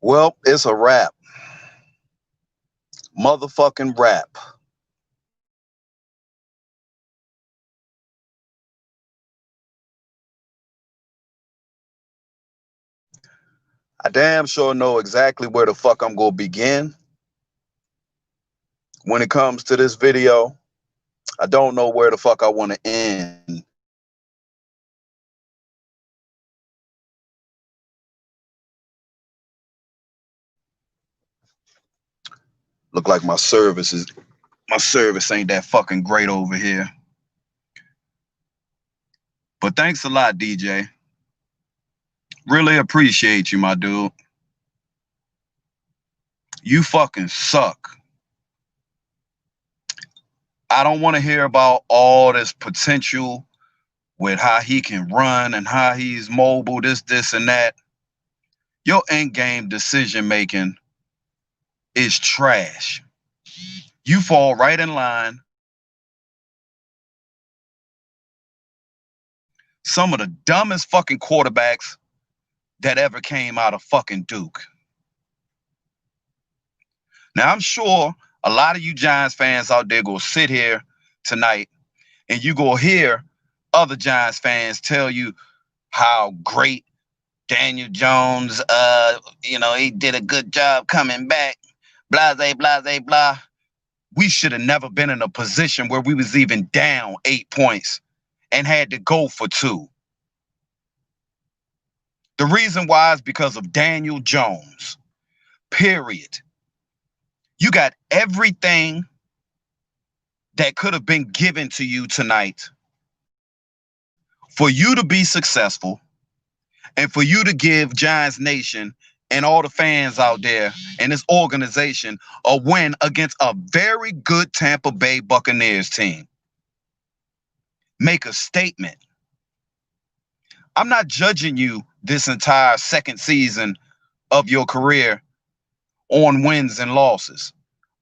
Well, it's a wrap. Motherfucking wrap. I damn sure know exactly where the fuck I'm gonna begin when it comes to this video. I don't know where the fuck I want to end. Look like my service ain't that fucking great over here. But thanks a lot, DJ. Really appreciate you, my dude. You fucking suck. I don't want to hear about all this potential with how he can run and how he's mobile, this, and that. Your end game decision making is trash. You fall right in line. Some of the dumbest fucking quarterbacks that ever came out of fucking Duke. Now, I'm sure a lot of you Giants fans out there go sit here tonight and you go hear other Giants fans tell you how great Daniel Jones, he did a good job coming back, blah, blah, blah, blah. We should have never been in a position where we was even down 8 points and had to go for 2. The reason why is because of Daniel Jones, period. You got everything that could have been given to you tonight for you to be successful and for you to give Giants Nation and all the fans out there and this organization a win against a very good Tampa Bay Buccaneers team. Make a statement. I'm not judging you this entire second season of your career on wins and losses,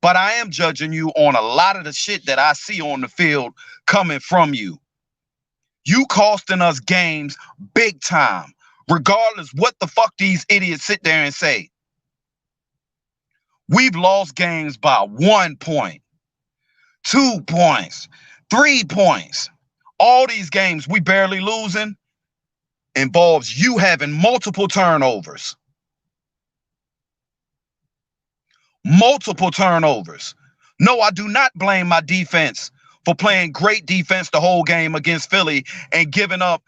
but I am judging you on a lot of the shit that I see on the field coming from you. You costing us games big time, regardless what the fuck these idiots sit there and say. We've lost games by 1 point, 2 points, 3 points. All these games we barely losing involves you having multiple turnovers. Multiple turnovers. No, I do not blame my defense for playing great defense the whole game against Philly and giving up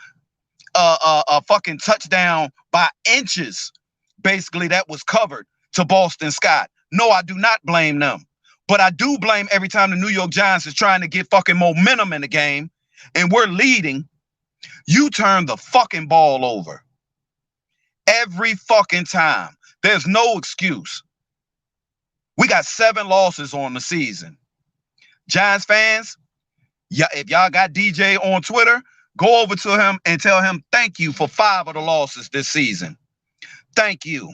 a fucking touchdown by inches. Basically, that was covered to Boston Scott. No, I do not blame them. But I do blame every time the New York Giants is trying to get fucking momentum in the game and we're leading, you turn the fucking ball over. Every fucking time. There's no excuse. We got 7 losses on the season. Giants fans, yeah, if y'all got DJ on Twitter, go over to him and tell him thank you for 5 of the losses this season. Thank you.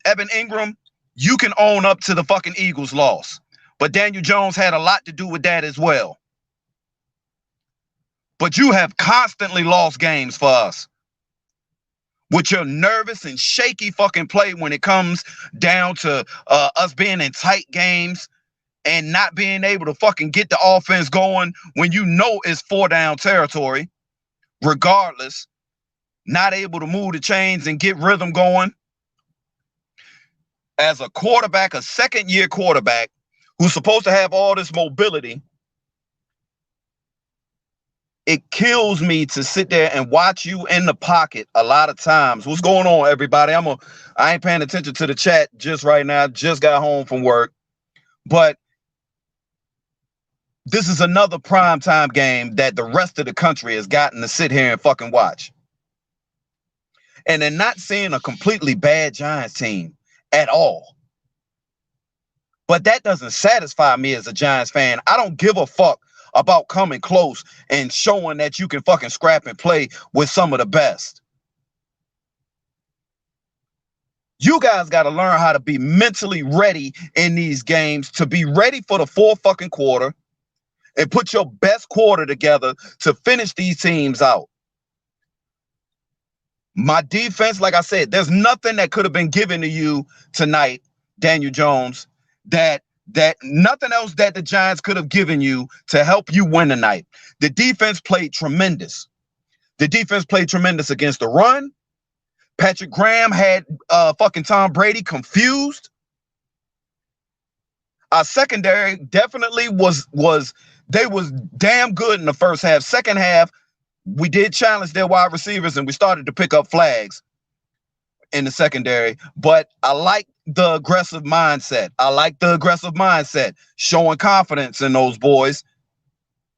Evan Ingram, you can own up to the fucking Eagles loss. But Daniel Jones had a lot to do with that as well. But you have constantly lost games for us. With your nervous and shaky fucking play when it comes down to us being in tight games and not being able to fucking get the offense going when you know it's 4 down territory, regardless, not able to move the chains and get rhythm going. As a quarterback, a second-year quarterback who's supposed to have all this mobility, it kills me to sit there and watch you in the pocket a lot of times. What's going on, everybody? I ain't paying attention to the chat just right now. Just got home from work. But this is another primetime game that the rest of the country has gotten to sit here and fucking watch. And they're not seeing a completely bad Giants team at all. But that doesn't satisfy me as a Giants fan. I don't give a fuck about coming close and showing that you can fucking scrap and play with some of the best. You guys got to learn how to be mentally ready in these games, to be ready for the 4th fucking quarter and put your best quarter together to finish these teams out. My defense, like I said, there's nothing that could have been given to you tonight, Daniel Jones, that nothing else that the Giants could have given you to help you win tonight. The defense played tremendous. The defense played tremendous against the run. Patrick Graham had fucking Tom Brady confused. Our secondary definitely was damn good in the first half. Second half, we did challenge their wide receivers and we started to pick up flags in the secondary. But I like the aggressive mindset. Showing confidence in those boys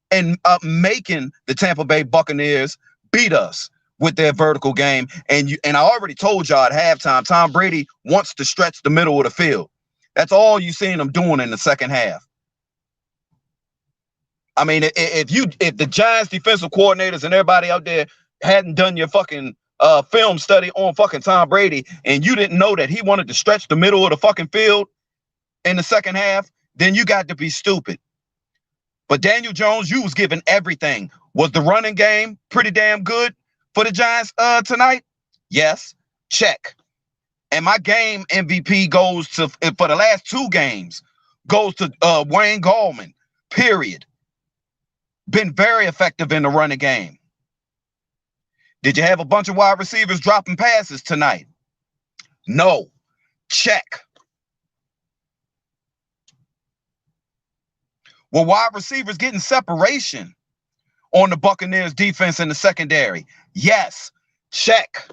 and making the Tampa Bay Buccaneers beat us with their vertical game. And I already told y'all at halftime, Tom Brady wants to stretch the middle of the field. That's all you seen him doing in the second half. I mean, if the Giants defensive coordinators and everybody out there hadn't done your fucking film study on fucking Tom Brady and you didn't know that he wanted to stretch the middle of the fucking field in the second half, then you got to be stupid. But Daniel Jones, you was given everything. Was the running game pretty damn good for the Giants tonight? Yes. Check. And my game MVP goes to, for the last two games, goes to Wayne Gallman, period. Been very effective in the running game. Did you have a bunch of wide receivers dropping passes tonight? No. Check. Were wide receivers getting separation on the Buccaneers defense in the secondary? Yes. Check.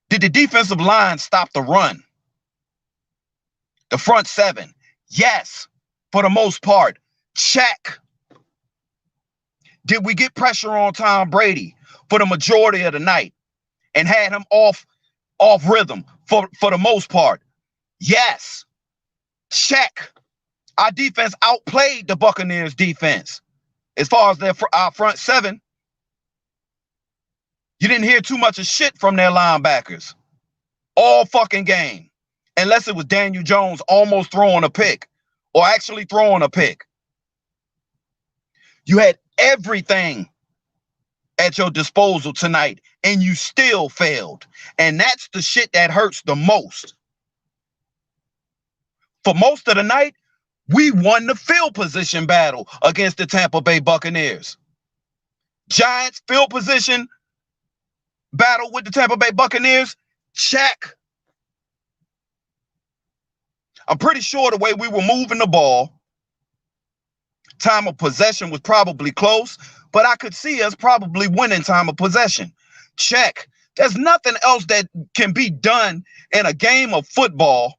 Did the defensive line stop the run? The front seven? Yes, for the most part. Check. Did we get pressure on Tom Brady for the majority of the night and had him off rhythm for the most part? Yes. Check. Our defense outplayed the Buccaneers defense as far as our front seven. You didn't hear too much of shit from their linebackers all fucking game, unless it was Daniel Jones almost throwing a pick or actually throwing a pick. You had everything at your disposal tonight and you still failed. And that's the shit that hurts the most. For most of the night, we won the field position battle against the Tampa Bay Buccaneers. Giants field position battle with the Tampa Bay Buccaneers, check. I'm pretty sure the way we were moving the ball, time of possession was probably close, but I could see us probably winning time of possession. Check. There's nothing else that can be done in a game of football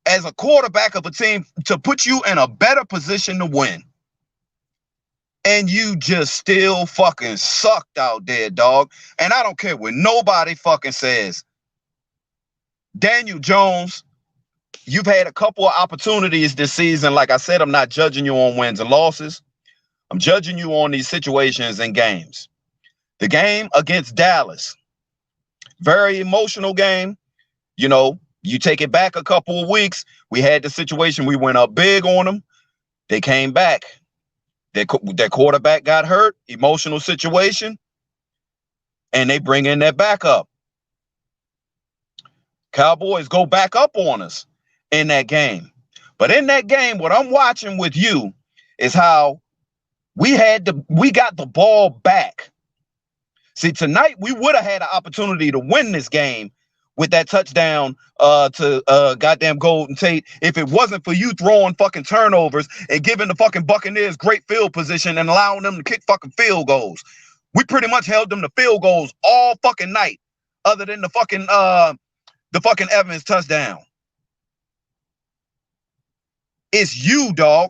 as a quarterback of a team to put you in a better position to win. And you just still fucking sucked out there, dog. And I don't care what nobody fucking says. Daniel Jones, you've had a couple of opportunities this season. Like I said, I'm not judging you on wins and losses. I'm judging you on these situations and games. The game against Dallas, very emotional game. You know, you take it back a couple of weeks. We had the situation. We went up big on them. They came back. Their quarterback got hurt, emotional situation, and they bring in their backup. Cowboys go back up on us in that game. But in that game, what I'm watching with you is how we got the ball back. See, tonight we would have had an opportunity to win this game with that touchdown to goddamn Golden Tate if it wasn't for you throwing fucking turnovers and giving the fucking Buccaneers great field position and allowing them to kick fucking field goals. We pretty much held them to field goals all fucking night, other than the fucking Evans touchdown. It's you, dog.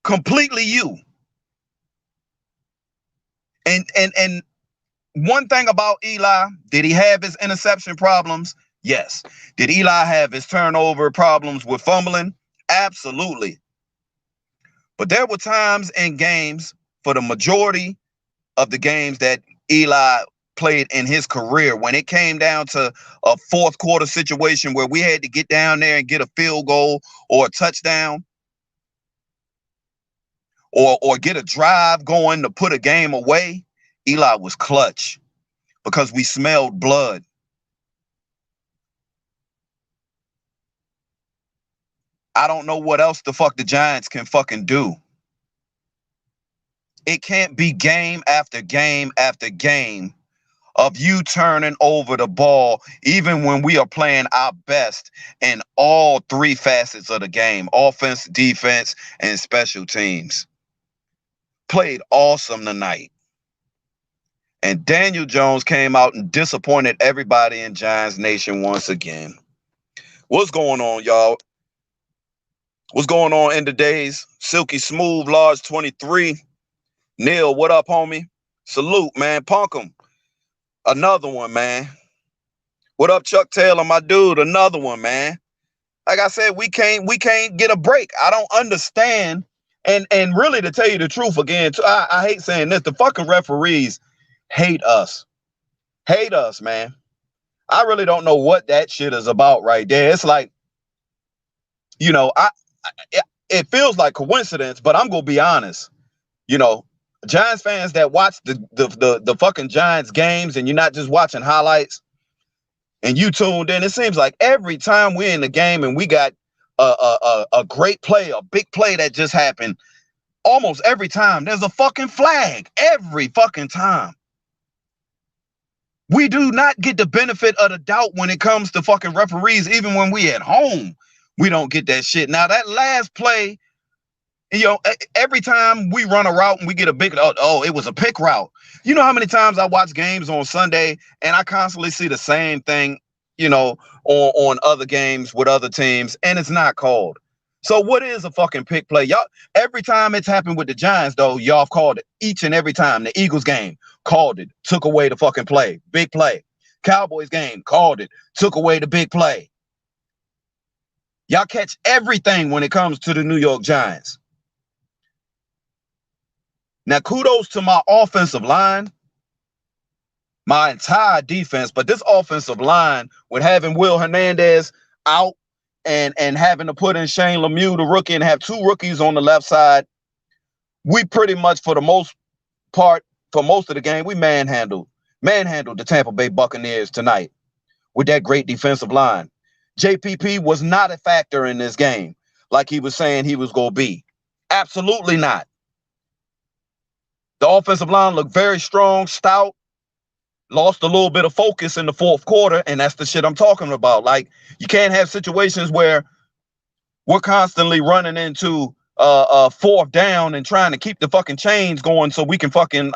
Completely you. And one thing about Eli, did he have his interception problems? Yes. Did Eli have his turnover problems with fumbling? Absolutely. But there were times in games, for the majority of the games that Eli played in his career, when it came down to a fourth quarter situation where we had to get down there and get a field goal or a touchdown or get a drive going to put a game away, Eli was clutch because we smelled blood. I don't know what else the fuck the Giants can fucking do. It can't be game after game after game of you turning over the ball, even when we are playing our best in all three facets of the game: offense, defense, and special teams. Played awesome tonight. And Daniel Jones came out and disappointed everybody in Giants Nation once again. What's going on, y'all? What's going on in the days? Silky Smooth, Large 23. Neil, what up, homie? Salute, man. Punk 'em. Another one, man. What up, Chuck Taylor, my dude? Another one, man. Like I said, we can't get a break. I don't understand. And really, to tell you the truth, again, I hate saying this. The fucking referees hate us. Hate us, man. I really don't know what that shit is about right there. It's like, you know, it feels like coincidence, but I'm gonna be honest. You know, Giants fans that watch the fucking Giants games, and you're not just watching highlights, and you tuned in. It seems like every time we're in the game and we got a great play, a big play that just happened, almost every time there's a fucking flag. Every fucking time. We do not get the benefit of the doubt when it comes to fucking referees. Even when we at home, we don't get that shit. Now that last play, you know, every time we run a route and we get a big, it was a pick route. You know how many times I watch games on Sunday and I constantly see the same thing, you know, on other games with other teams, and it's not called. So what is a fucking pick play? Y'all, every time it's happened with the Giants, though, y'all have called it each and every time. The Eagles game, called it, took away the fucking play, big play. Cowboys game, called it, took away the big play. Y'all catch everything when it comes to the New York Giants. Now, kudos to my offensive line, my entire defense, but this offensive line with having Will Hernandez out and having to put in Shane Lemieux, the rookie, and have two rookies on the left side, we pretty much, for the most part, for most of the game, we manhandled the Tampa Bay Buccaneers tonight with that great defensive line. JPP was not a factor in this game like he was saying he was going to be. Absolutely not. The offensive line looked very strong, stout, lost a little bit of focus in the fourth quarter, and that's the shit I'm talking about. Like, you can't have situations where we're constantly running into fourth down and trying to keep the fucking chains going so we can fucking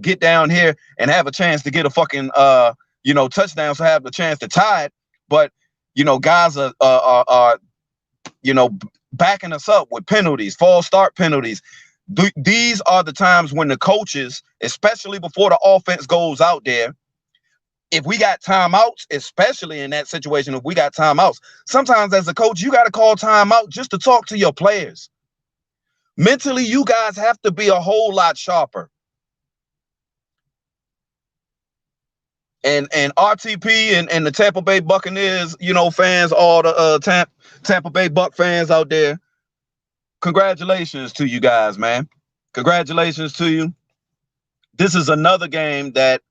get down here and have a chance to get a fucking touchdown, so have the chance to tie it. But guys are backing us up with penalties, false start penalties. These are the times when the coaches, especially before the offense goes out there, if we got timeouts, especially in that situation, if we got timeouts, sometimes as a coach, you got to call timeout just to talk to your players. Mentally, you guys have to be a whole lot sharper. And RTP and the Tampa Bay Buccaneers, fans, all the Tampa Bay Buck fans out there, congratulations to you guys, man. Congratulations to you. This is another game that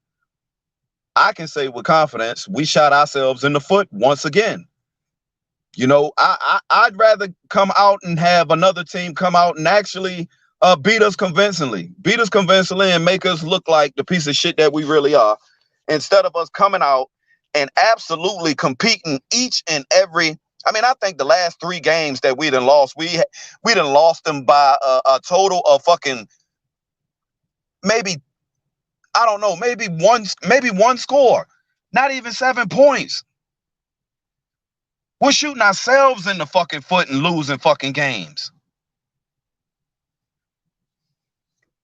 I can say with confidence we shot ourselves in the foot once again. I'd rather come out and have another team come out and actually beat us convincingly and make us look like the piece of shit that we really are, instead of us coming out and absolutely competing each and every. I mean, I think the last three games that we done lost, we done lost them by a total of fucking maybe one score, not even 7 points. We're shooting ourselves in the fucking foot and losing fucking games.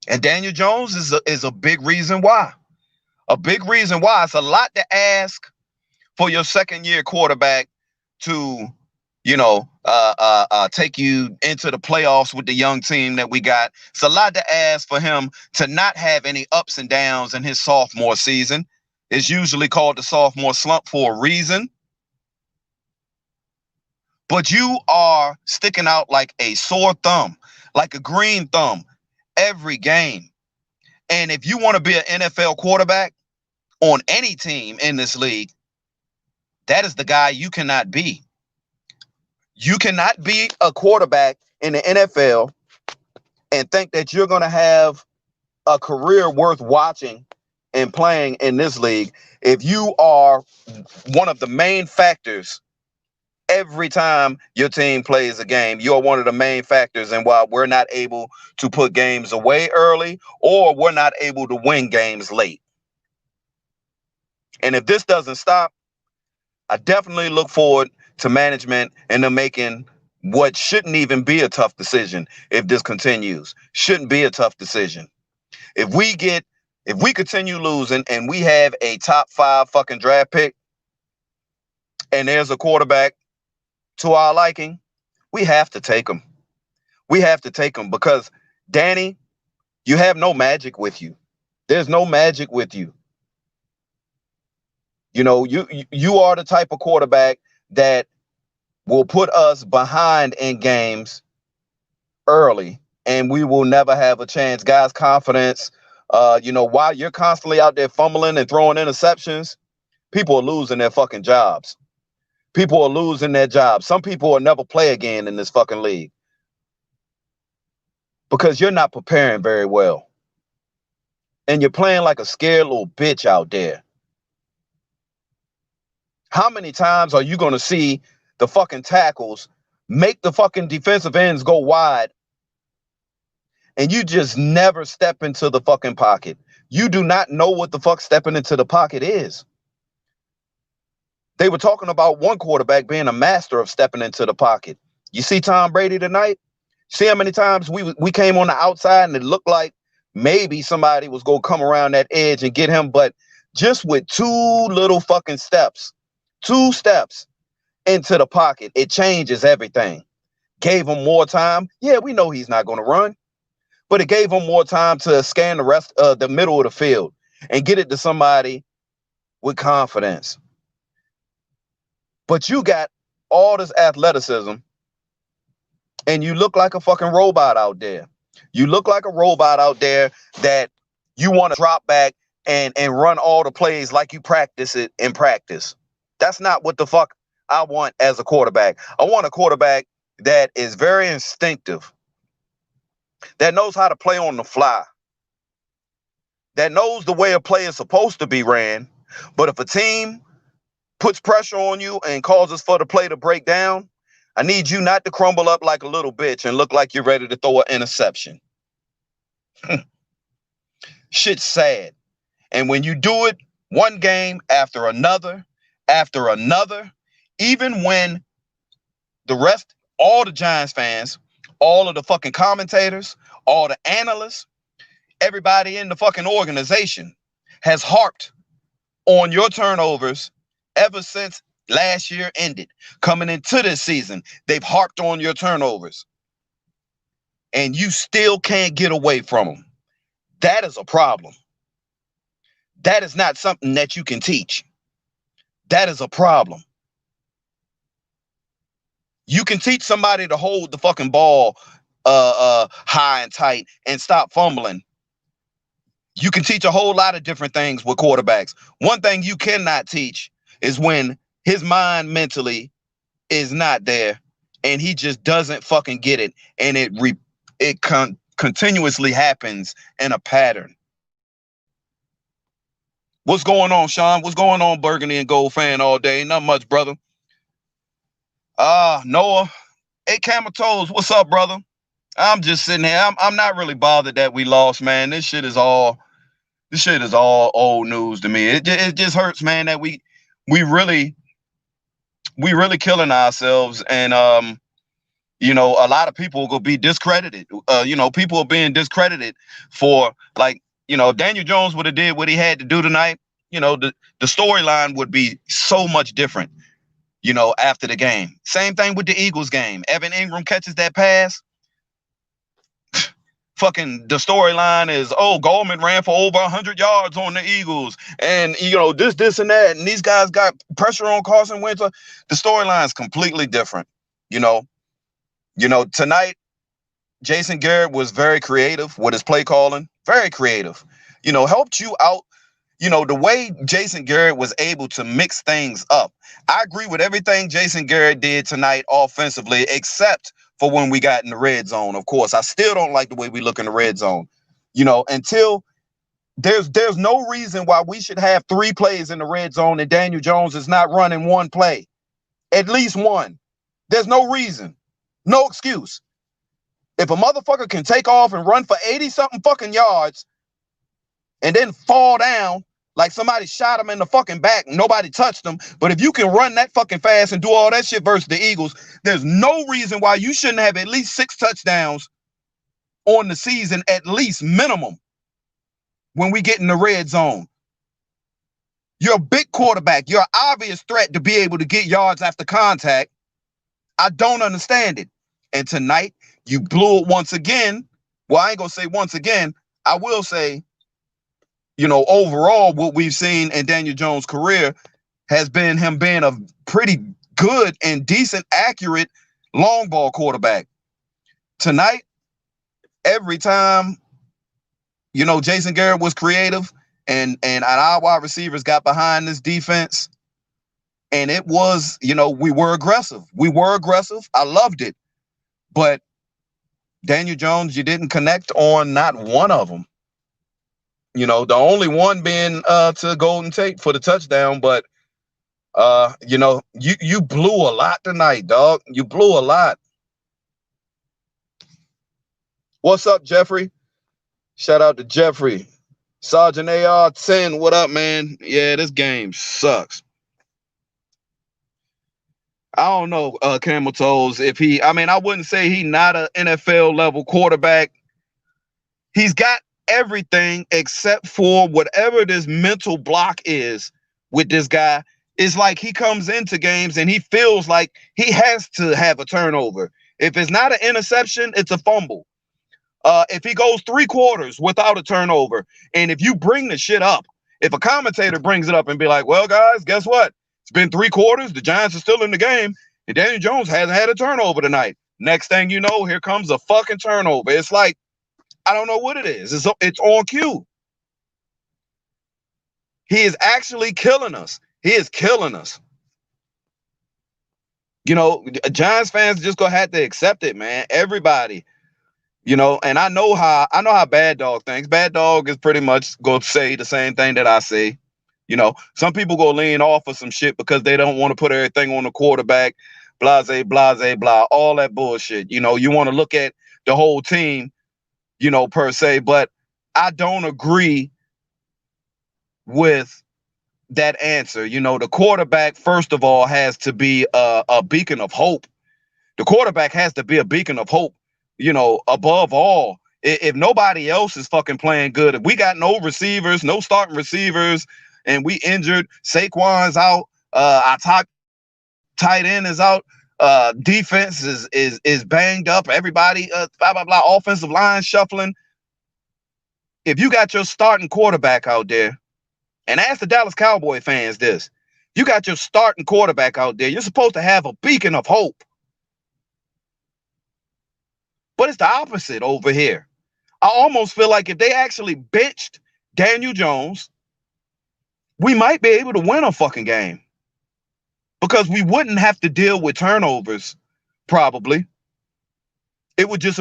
And Daniel Jones is a big reason why. A big reason why. It's a lot to ask for your second-year quarterback to, take you into the playoffs with the young team that we got. It's a lot to ask for him to not have any ups and downs in his sophomore season. It's usually called the sophomore slump for a reason. But you are sticking out like a sore thumb, like a green thumb, every game. And if you want to be an NFL quarterback on any team in this league, that is the guy you cannot be. You cannot be a quarterback in the NFL and think that you're going to have a career worth watching and playing in this league if you are one of the main factors every time your team plays a game. You're one of the main factors in why we're not able to put games away early, or we're not able to win games late. And if this doesn't stop, I definitely look forward to management and them making what shouldn't even be a tough decision. If this continues, shouldn't be a tough decision. If we continue losing and we have a top 5 fucking draft pick and there's a quarterback to our liking, we have to take him. We have to take him because, Danny, you have no magic with you. There's no magic with you. You know, you are the type of quarterback that will put us behind in games early, and we will never have a chance. Guys' confidence, while you're constantly out there fumbling and throwing interceptions, people are losing their fucking jobs. People are losing their jobs. Some people will never play again in this fucking league because you're not preparing very well. And you're playing like a scared little bitch out there. How many times are you going to see the fucking tackles make the fucking defensive ends go wide and you just never step into the fucking pocket? You do not know what the fuck stepping into the pocket is. They were talking about one quarterback being a master of stepping into the pocket. You see Tom Brady tonight? See how many times we came on the outside and it looked like maybe somebody was going to come around that edge and get him, but just with 2 little fucking steps, 2 steps into the pocket, it changes everything. Gave him more time. Yeah, we know he's not going to run, but it gave him more time to scan the rest of the middle of the field and get it to somebody with confidence. But you got all this athleticism and you look like a fucking robot out there. You look like a robot out there that you want to drop back and run all the plays like you practice it in practice. That's not what the fuck I want as a quarterback. I want a quarterback that is very instinctive, that knows how to play on the fly, that knows the way a play is supposed to be ran. But if a team puts pressure on you and causes for the play to break down, I need you not to crumble up like a little bitch and look like you're ready to throw an interception. Shit's sad. And when you do it one game after another, even when the rest, all the Giants fans, all of the fucking commentators, all the analysts, everybody in the fucking organization has harped on your turnovers ever since last year ended. Coming into this season, they've harped on your turnovers. And you still can't get away from them. That is a problem. That is not something that you can teach. That is a problem. You can teach somebody to hold the fucking ball high and tight and stop fumbling. You can teach a whole lot of different things with quarterbacks. One thing you cannot teach is when his mind mentally is not there and he just doesn't fucking get it, and it continuously happens in a pattern. What's going on, Sean? What's going on, Burgundy and Gold fan all day? Not much, brother. Noah. Hey, Camel Toes, what's up, brother? I'm just sitting here. I'm not really bothered that we lost, man. This shit is all old news to me. It just hurts, man, that we really killing ourselves, and a lot of people will be discredited. People are being discredited for, like, if Daniel Jones would have did what he had to do tonight, the storyline would be so much different, after the game. Same thing with the Eagles game. Evan Ingram catches that pass. Fucking the storyline is, Goldman ran for over 100 yards on the Eagles, and this and that, and these guys got pressure on Carson Wentz. The storyline is completely different. Tonight, Jason Garrett was very creative with his play calling. Very creative. helped you out. The way Jason Garrett was able to mix things up. I agree with everything Jason Garrett did tonight offensively, except for when we got in the red zone. Of course, I still don't like the way we look in the red zone. Until there's no reason why we should have 3 plays in the red zone and Daniel Jones is not running 1 play. At least 1. There's no reason. No excuse. If a motherfucker can take off and run for 80 something fucking yards and then fall down like somebody shot him in the fucking back, nobody touched him. But if you can run that fucking fast and do all that shit versus the Eagles, there's no reason why you shouldn't have at least 6 touchdowns on the season, at least minimum, when we get in the red zone. You're a big quarterback. You're an obvious threat to be able to get yards after contact. I don't understand it. And tonight, you blew it once again. Well, I ain't going to say once again. I will say, overall, what we've seen in Daniel Jones' career has been him being a pretty good and decent, accurate long ball quarterback. Tonight, every time, Jason Garrett was creative and our wide receivers got behind this defense, and it was, we were aggressive. I loved it. But Daniel Jones, you didn't connect on not one of them. The only one being to Golden Tate for the touchdown. But, you blew a lot tonight, dog. You blew a lot. What's up, Jeffrey? Shout out to Jeffrey. Sergeant AR-10, what up, man? Yeah, this game sucks. I don't know, Camel Toes, if I wouldn't say he not an NFL level quarterback. He's got everything except for whatever this mental block is with this guy. It's like he comes into games and he feels like he has to have a turnover. If it's not an interception, it's a fumble. If he goes 3 quarters without a turnover, and if you bring the shit up, if a commentator brings it up and be like, well, guys, guess what? It's been 3 quarters. The Giants are still in the game. And Daniel Jones hasn't had a turnover tonight. Next thing you know, here comes a fucking turnover. It's like, I don't know what it is. It's on cue. He is actually killing us. He is killing us. Giants fans just gonna have to accept it, man. Everybody. And I know how Bad Dog thinks. Bad Dog is pretty much gonna say the same thing that I say. Some people go lean off of some shit because they don't want to put everything on the quarterback, blase, blah, all that bullshit. You want to look at the whole team, per se, but I don't agree with that answer. The quarterback, first of all, has to be a beacon of hope. The quarterback has to be a beacon of hope, above all. If nobody else is fucking playing good, if we got no receivers, no starting receivers, and we injured, Saquon's out, our top tight end is out, defense is banged up, everybody, blah, blah, blah, offensive line shuffling. If you got your starting quarterback out there, and ask the Dallas Cowboy fans this, you got your starting quarterback out there, you're supposed to have a beacon of hope. But it's the opposite over here. I almost feel like if they actually benched Daniel Jones, we might be able to win a fucking game. Because we wouldn't have to deal with turnovers, probably. It would just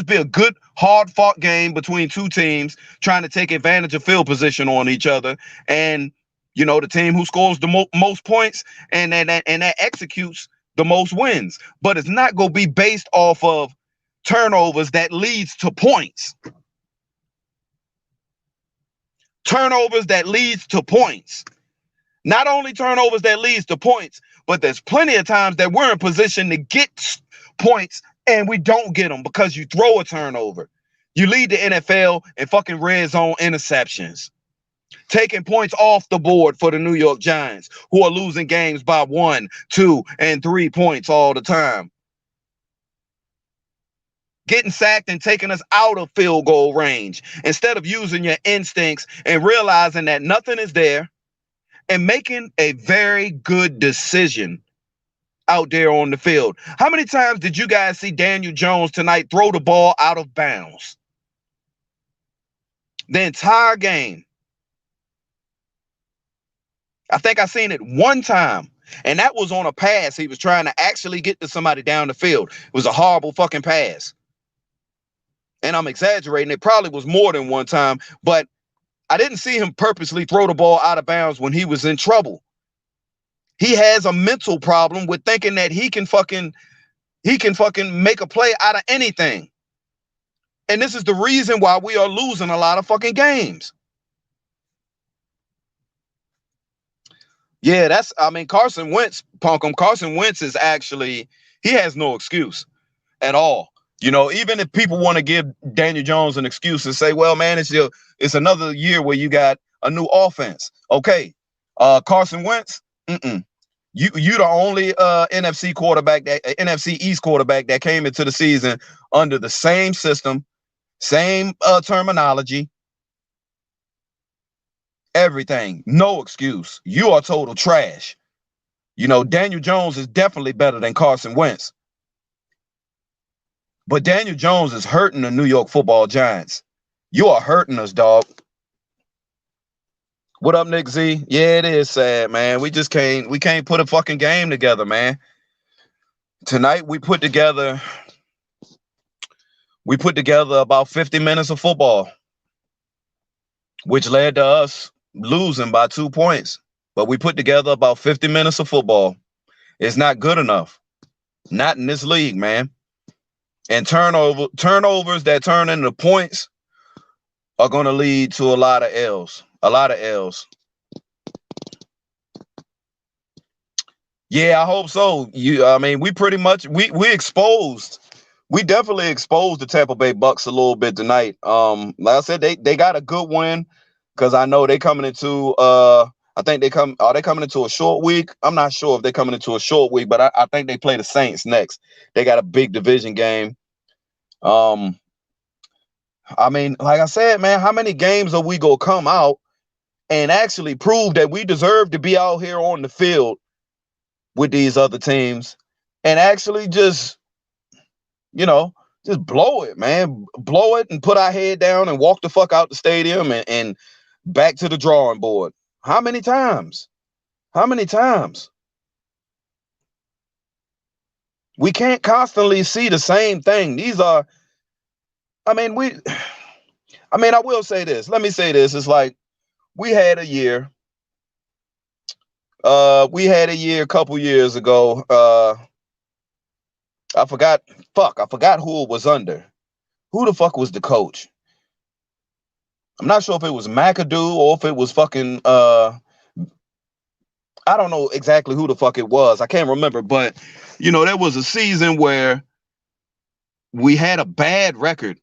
be a good, hard-fought game between 2 teams trying to take advantage of field position on each other. And, the team who scores the most points and that executes the most wins. But it's not going to be based off of turnovers that leads to points. Turnovers that leads to points. Not only turnovers that leads to points, but there's plenty of times that we're in position to get points and we don't get them because you throw a turnover. You lead the NFL in fucking red zone interceptions. Taking points off the board for the New York Giants, who are losing games by 1, 2, and 3 points all the time. Getting sacked and taking us out of field goal range instead of using your instincts and realizing that nothing is there and making a very good decision out there on the field. How many times did you guys see Daniel Jones tonight throw the ball out of bounds? The entire game. I think I seen it one time. And that was on a pass. He was trying to actually get to somebody down the field. It was a horrible fucking pass. And I'm exaggerating. It probably was more than one time. But I didn't see him purposely throw the ball out of bounds when he was in trouble. He has a mental problem with thinking that he can fucking make a play out of anything. And this is the reason why we are losing a lot of fucking games. Yeah, Carson Wentz, Carson Wentz is actually, he has no excuse at all. You know, even if people want to give Daniel Jones an excuse and say, well, man, it's another year where you got a new offense. Okay. Carson Wentz, you the only NFC East quarterback that came into the season under the same system, same terminology, everything. No excuse. You are total trash. You know, Daniel Jones is definitely better than Carson Wentz. But Daniel Jones is hurting the New York Football Giants. You are hurting us, dog. What up, Nick Z? Yeah, it is sad, man. We can't put a fucking game together, man. Tonight we put together about 50 minutes of football, which led to us losing by 2 points. But we put together about 50 minutes of football. It's not good enough. Not in this league, man. And turnovers that turn into points are going to lead to a lot of L's. A lot of L's. Yeah, I hope so. We pretty much we exposed. We definitely exposed the Tampa Bay Bucks a little bit tonight. Like I said, they got a good win because I know they coming into are they coming into a short week? I'm not sure if they're coming into a short week, but I think they play the Saints next. They got a big division game. Like I said, man, how many games are we gonna come out and actually prove that we deserve to be out here on the field with these other teams and actually just blow it, man. Blow it and put our head down and walk the fuck out the stadium and back to the drawing board. How many times? We can't constantly see the same thing. I will say this. Let me say this. It's like we had a year a couple years ago. I forgot who it was under. Who the fuck was the coach? I'm not sure if it was McAdoo or if it was fucking I don't know exactly who the fuck it was. I can't remember, but there was a season where we had a bad record.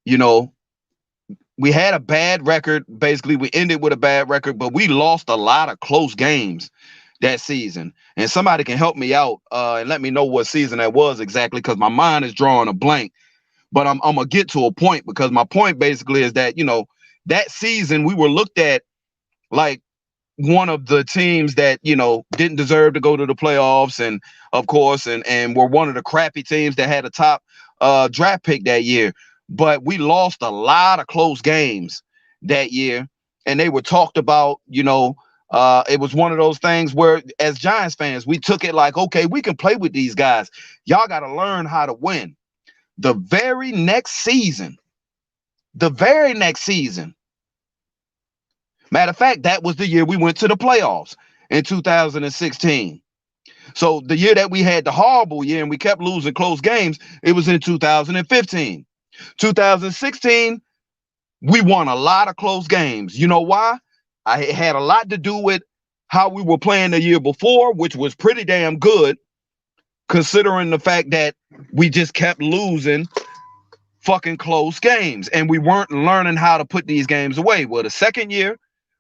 We had a bad record. Basically, we ended with a bad record, but we lost a lot of close games that season. And somebody can help me out and let me know what season that was exactly, because my mind is drawing a blank. But I'm gonna get to a point, because my point basically is that that season we were looked at like one of the teams that didn't deserve to go to the playoffs, and of course, and were one of the crappy teams that had a top draft pick that year. But we lost a lot of close games that year, and they were talked about. It was one of those things where, as Giants fans, we took it like, okay, we can play with these guys. Y'all got to learn how to win. The very next season, matter of fact, that was the year we went to the playoffs in 2016. So the year that we had the horrible year and we kept losing close games, it was in 2015. 2016, we won a lot of close games. You know why? It had a lot to do with how we were playing the year before, which was pretty damn good, considering the fact that we just kept losing fucking close games and we weren't learning how to put these games away. Well, the second year,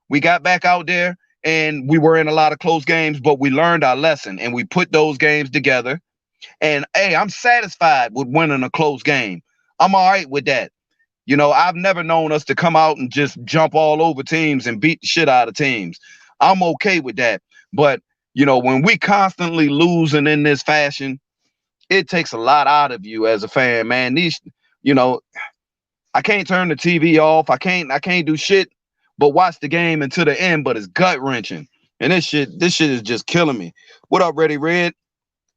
we got back out there and we were in a lot of close games, but we learned our lesson and we put those games together. And hey, I'm satisfied with winning a close game. I'm all right with that. I've never known us to come out and just jump all over teams and beat the shit out of teams. I'm okay with that. But, when we constantly losing in this fashion, it takes a lot out of you as a fan, man. I can't turn the TV off. I can't do shit but watch the game until the end, but it's gut wrenching. And this shit is just killing me. What up, Ready Red?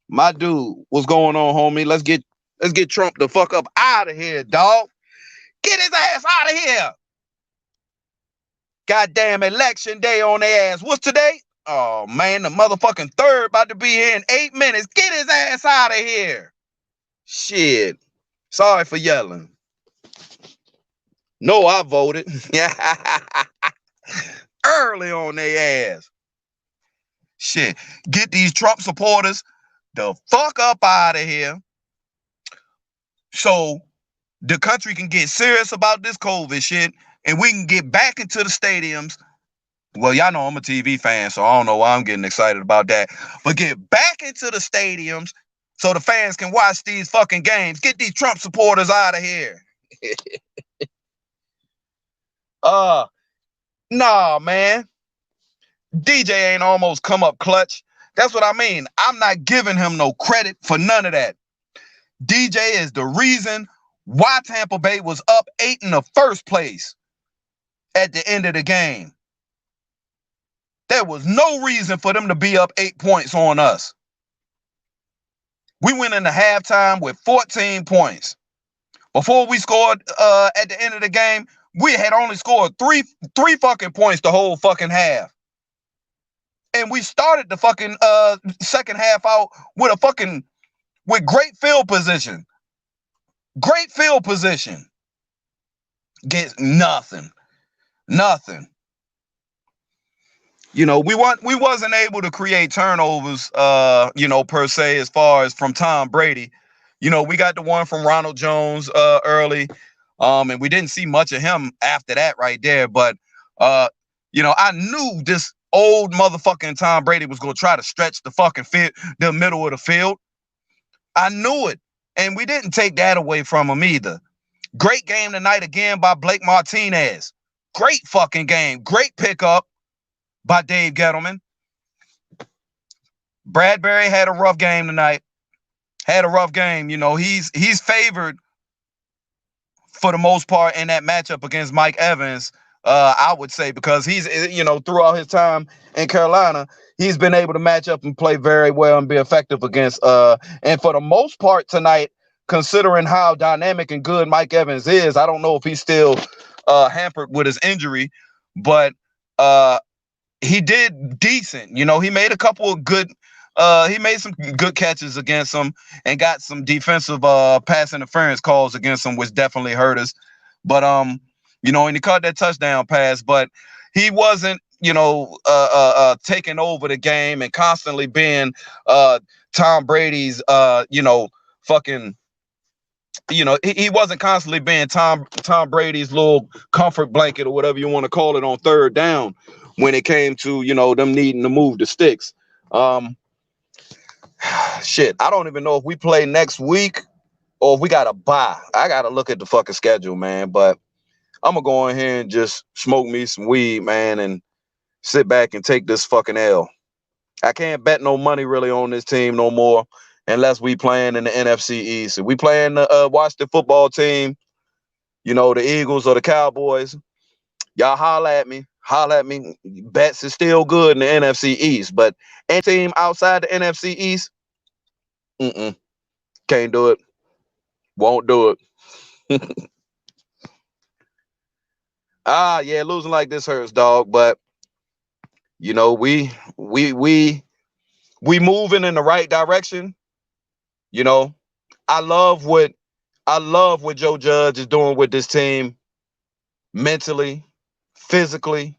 My dude, what's going on, homie? Let's get Trump the fuck up out of here, dog. Get his ass out of here. Goddamn election day on their ass. What's today? Oh man, the motherfucking third about to be here in 8 minutes. Get his ass out of here. Shit. Sorry for yelling. No, I voted. Early on their ass. Shit. Get these Trump supporters the fuck up out of here. So the country can get serious about this COVID shit and we can get back into the stadiums. Well, y'all know I'm a TV fan, so I don't know why I'm getting excited about that. But get back into the stadiums so the fans can watch these fucking games. Get these Trump supporters out of here. Nah, man. DJ ain't almost come up clutch. That's what I mean. I'm not giving him no credit for none of that. DJ is the reason why Tampa Bay was up 8 in the first place at the end of the game. There was no reason for them to be up 8 points on us. We went into halftime with 14 points. Before we scored at the end of the game, we had only scored three fucking points the whole fucking half. And we started the fucking second half out with great field position. Great field position. Get nothing. Nothing. You know, we wasn't able to create turnovers, per se, as far as from Tom Brady. You know, we got the one from Ronald Jones early, and we didn't see much of him after that right there. But, I knew this old motherfucking Tom Brady was going to try to stretch the fucking field, the middle of the field. I knew it, and we didn't take that away from him either. Great game tonight again by Blake Martinez. Great fucking game. Great pickup by Dave Gettleman. Bradbury had a rough game tonight. Had a rough game. You know, he's favored for the most part in that matchup against Mike Evans, I would say, because he's, throughout his time in Carolina, he's been able to match up and play very well and be effective against, and for the most part tonight, considering how dynamic and good Mike Evans is, I don't know if he's still hampered with his injury, but he did decent. You know, he made a couple of good, he made some good catches against him and got some defensive pass interference calls against him, which definitely hurt us. But, and he caught that touchdown pass, but he wasn't, taking over the game and constantly being Tom Brady's, fucking, he wasn't constantly being Tom Brady's little comfort blanket or whatever you want to call it on third down when it came to, them needing to move the sticks. Shit, I don't even know if we play next week or if we got to bye. I got to look at the fucking schedule, man. But I'm going to go in here and just smoke me some weed, man, and sit back and take this fucking L. I can't bet no money really on this team no more unless we playing in the NFC East. If we playing the Washington football team, the Eagles or the Cowboys, y'all holler at me. Holler at me. Bets is still good in the NFC East, but any team outside the NFC East, can't do it. Won't do it. Yeah, losing like this hurts, dog. But we moving in the right direction. I love what Joe Judge is doing with this team mentally, physically.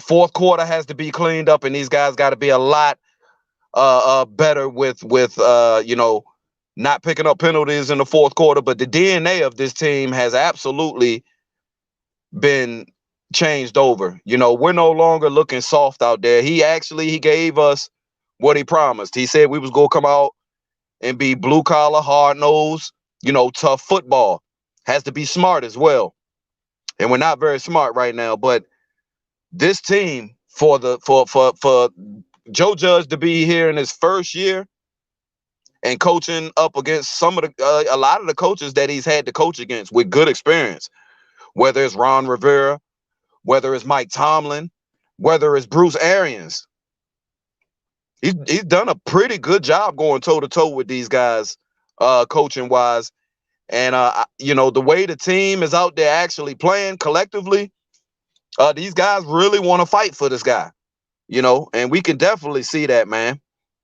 Fourth quarter has to be cleaned up, and these guys got to be a lot better with not picking up penalties in the fourth quarter. But the DNA of this team has absolutely been changed over. We're no longer looking soft out there. He gave us what he promised. He said we was going to come out and be blue collar, hard nosed, tough football. Has to be smart as well. And we're not very smart right now, but this team for Joe Judge to be here in his first year and coaching up against some of the a lot of the coaches that he's had to coach against with good experience, whether it's Ron Rivera, whether it's Mike Tomlin, whether it's Bruce Arians. He's done a pretty good job going toe to toe with these guys, coaching wise. And the way the team is out there actually playing collectively, these guys really want to fight for this guy, and we can definitely see that, man.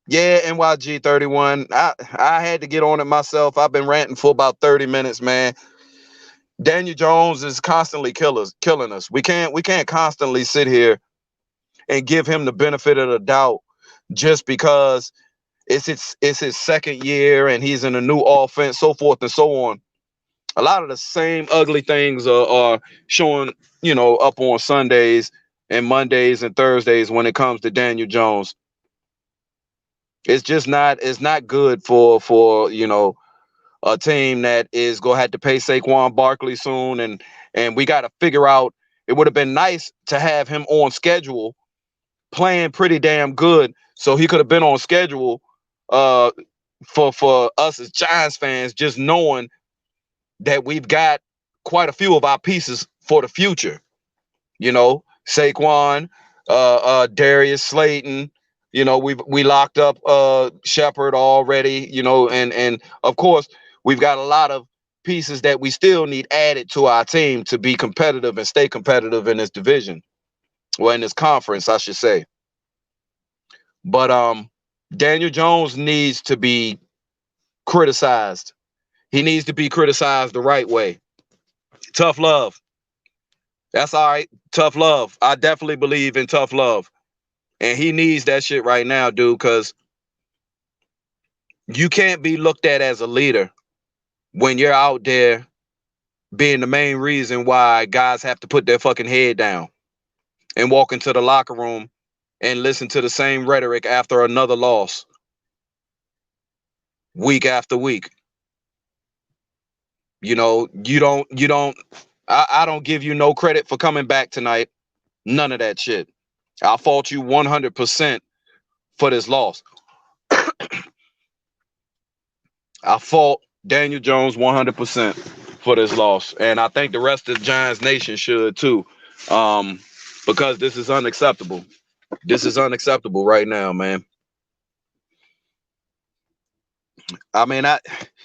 Yeah, NYG 31. I had to get on it myself. I've been ranting for about 30 minutes, man. Daniel Jones is constantly killing us. We can't constantly sit here and give him the benefit of the doubt just because it's his second year and he's in a new offense, so forth and so on. A lot of the same ugly things are showing, up on Sundays and Mondays and Thursdays when it comes to Daniel Jones. It's not good for a team that is gonna have to pay Saquon Barkley soon, and we got to figure out. It would have been nice to have him on schedule, playing pretty damn good, so he could have been on schedule. For us as Giants fans, just knowing that we've got quite a few of our pieces for the future. Saquon, Darius Slayton. We locked up Shepard already. And of course we've got a lot of pieces that we still need added to our team to be competitive and stay competitive in this division, or in this conference, I should say. But Daniel Jones needs to be criticized. He needs to be criticized the right way. Tough love. That's all right. Tough love. I definitely believe in tough love. And he needs that shit right now, dude, because you can't be looked at as a leader when you're out there being the main reason why guys have to put their fucking head down and walk into the locker room and listen to the same rhetoric after another loss week after week. I don't give you no credit for coming back tonight. None of that shit. I'll fault you 100% for this loss. I fault Daniel Jones 100% for this loss. And I think the rest of the Giants Nation should too. Because this is unacceptable. This is unacceptable right now, man. I mean,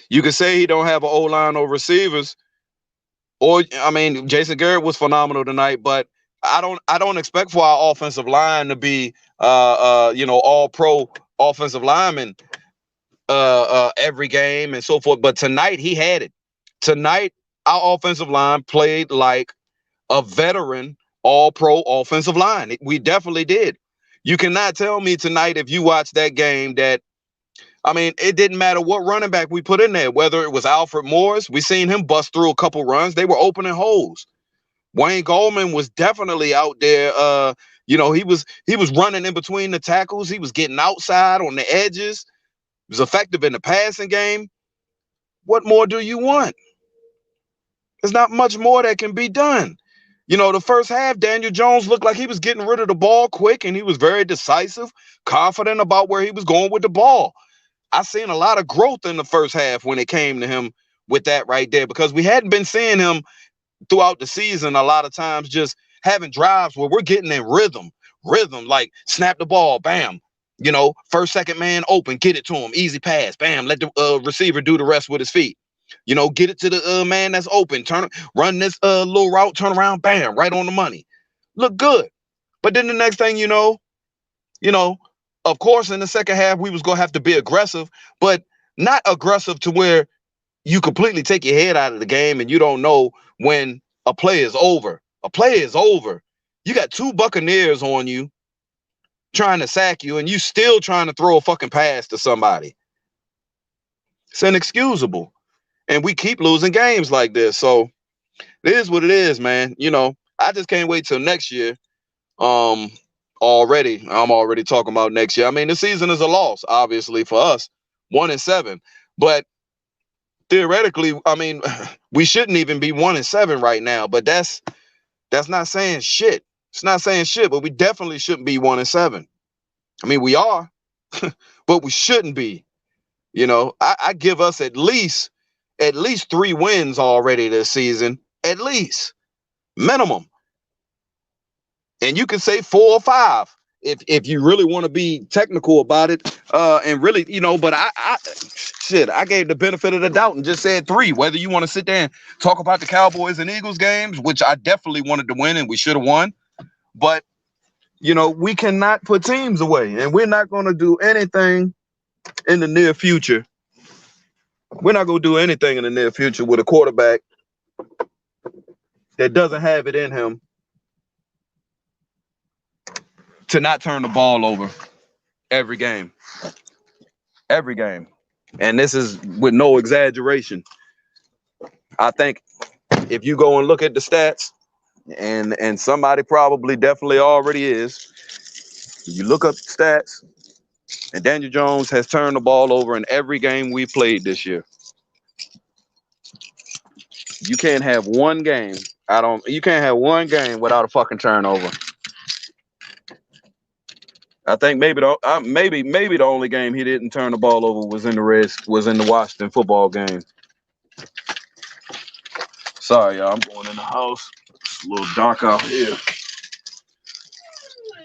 you could say he don't have an O-line or receivers. Or, I mean, Jason Garrett was phenomenal tonight, but I don't expect for our offensive line to be all pro offensive linemen every game and so forth. But tonight he had it. Tonight our offensive line played like a veteran all pro offensive line. We definitely did. You cannot tell me tonight, if you watch that game, that it didn't matter what running back we put in there, whether it was Alfred Morris. We seen him bust through a couple runs. They were opening holes. Wayne Gallman was definitely out there. He was running in between the tackles. He was getting outside on the edges. He was effective in the passing game. What more do you want? There's not much more that can be done. The first half, Daniel Jones looked like he was getting rid of the ball quick, and he was very decisive, confident about where he was going with the ball. I seen a lot of growth in the first half when it came to him with that right there, because we hadn't been seeing him throughout the season a lot of times just having drives where we're getting in rhythm, like snap the ball, bam, first, second man open, get it to him, easy pass, bam, let the receiver do the rest with his feet. Get it to the man that's open, run this little route, turn around, bam, right on the money. Look good. But then the next thing you know, of course, in the second half, we was going to have to be aggressive, but not aggressive to where you completely take your head out of the game and you don't know when a play is over. A play is over. You got two Buccaneers on you trying to sack you, and you still trying to throw a fucking pass to somebody. It's inexcusable. And we keep losing games like this. So it is what it is, man. I just can't wait till next year. I'm already talking about next year. The season is a loss, obviously, for us, 1-7. But theoretically, we shouldn't even be 1-7 right now. But that's not saying shit. It's not saying shit, but we definitely shouldn't be 1-7. We are, but we shouldn't be. You know, I give us at least 3 wins already this season, at least minimum. And you can say 4 or 5 if you really want to be technical about it. And really, you know, but I gave the benefit of the doubt and just said 3. Whether you want to sit there and talk about the Cowboys and Eagles games, which I definitely wanted to win and we should have won, but you know, we cannot put teams away, and we're not going to do anything in the near future. We're not going to do anything in the near future with a quarterback that doesn't have it in him to not turn the ball over every game. Every game. And this is with no exaggeration. I think if you go and look at the stats, and somebody probably definitely already is, you look up stats, and Daniel Jones has turned the ball over in every game we played this year. You can't have one game. You can't have one game without a fucking turnover. I think maybe the only game he didn't turn the ball over was in the Washington football game. Sorry, y'all. I'm going in the house. It's a little dark out here.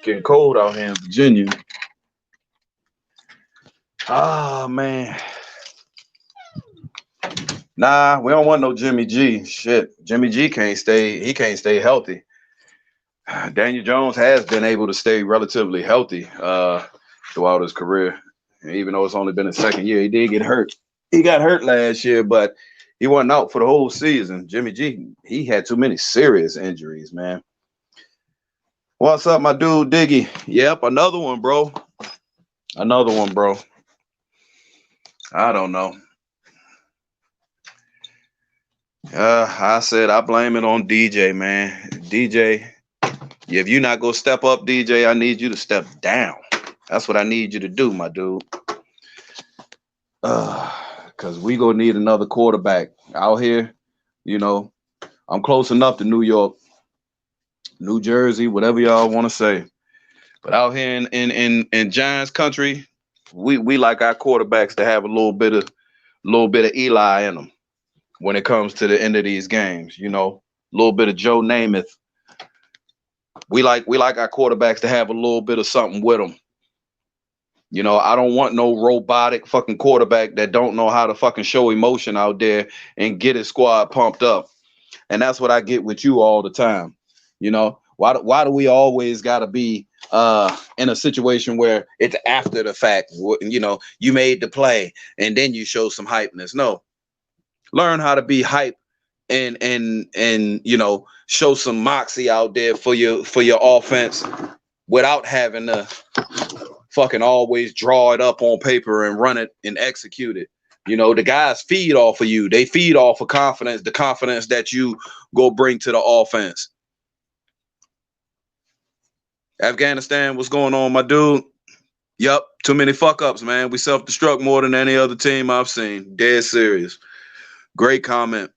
Getting cold out here in Virginia. Ah, man. Nah, we don't want no Jimmy G. Shit, Jimmy G can't stay. He can't stay healthy. Daniel Jones has been able to stay relatively healthy throughout his career. And even though it's only been his second year, he did get hurt. He got hurt last year, but he wasn't out for the whole season. Jimmy G, he had too many serious injuries, man. What's up, my dude, Diggy? Yep, another one, bro. Another one, bro. I don't know. I said I blame it on DJ, man. DJ, if you're not gonna step up, DJ, I need you to step down. That's what I need you to do, my dude. Because we gonna need another quarterback out here. You know, I'm close enough to New York, New Jersey, whatever y'all want to say. But out here in Giants country, we like our quarterbacks to have a little bit of Eli in them when it comes to the end of these games. You know, a little bit of Joe Namath. We like our quarterbacks to have a little bit of something with them. You know, I don't want no robotic fucking quarterback that don't know how to fucking show emotion out there and get his squad pumped up. And that's what I get with you all the time. You know, why do we always got to be in a situation where it's after the fact? You know, you made the play and then you show some hypeness. No, learn how to be hype and you know, show some moxie out there for your offense without having to fucking always draw it up on paper and run it and execute it. You know, the guys feed off of you. They feed off of confidence, the confidence that you go bring to the offense. Afghanistan, what's going on, my dude? Yup, too many fuck ups, man. We self-destruct more than any other team I've seen. Dead serious. Great comment.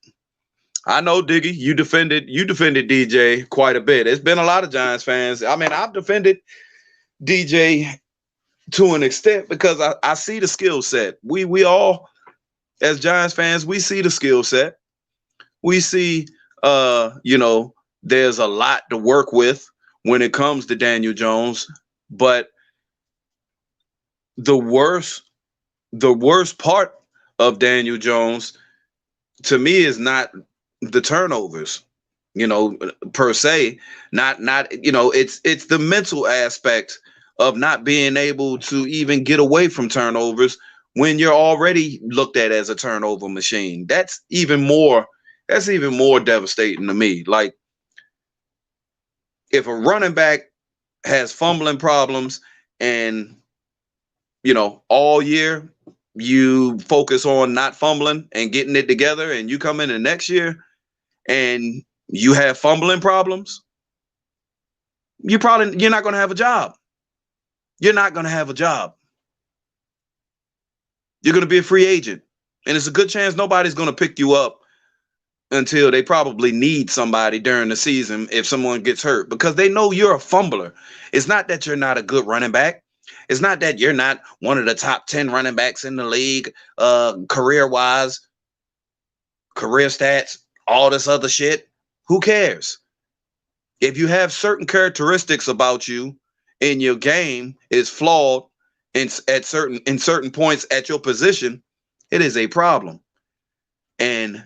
I know, Diggy, you defended DJ quite a bit. There's been a lot of Giants fans. I mean, I've defended DJ to an extent because I see the skill set. We all, as Giants fans, we see the skill set. We see, you know, there's a lot to work with when it comes to Daniel Jones. But the worst part of Daniel Jones, to me, is not the turnovers, you know, per se. Not you know, it's the mental aspect of not being able to even get away from turnovers when you're already looked at as a turnover machine. That's even more devastating to me. Like, if a running back has fumbling problems and, you know, all year you focus on not fumbling and getting it together, and you come in the next year and you have fumbling problems, you're not going to have a job. You're not going to have a job. You're going to be a free agent. And it's a good chance nobody's going to pick you up until they probably need somebody during the season if someone gets hurt, because they know you're a fumbler. It's not that you're not a good running back. It's not that you're not one of the top 10 running backs in the league, career-wise, career stats, all this other shit. Who cares? If you have certain characteristics about you and your game is flawed in certain points at your position, it is a problem. And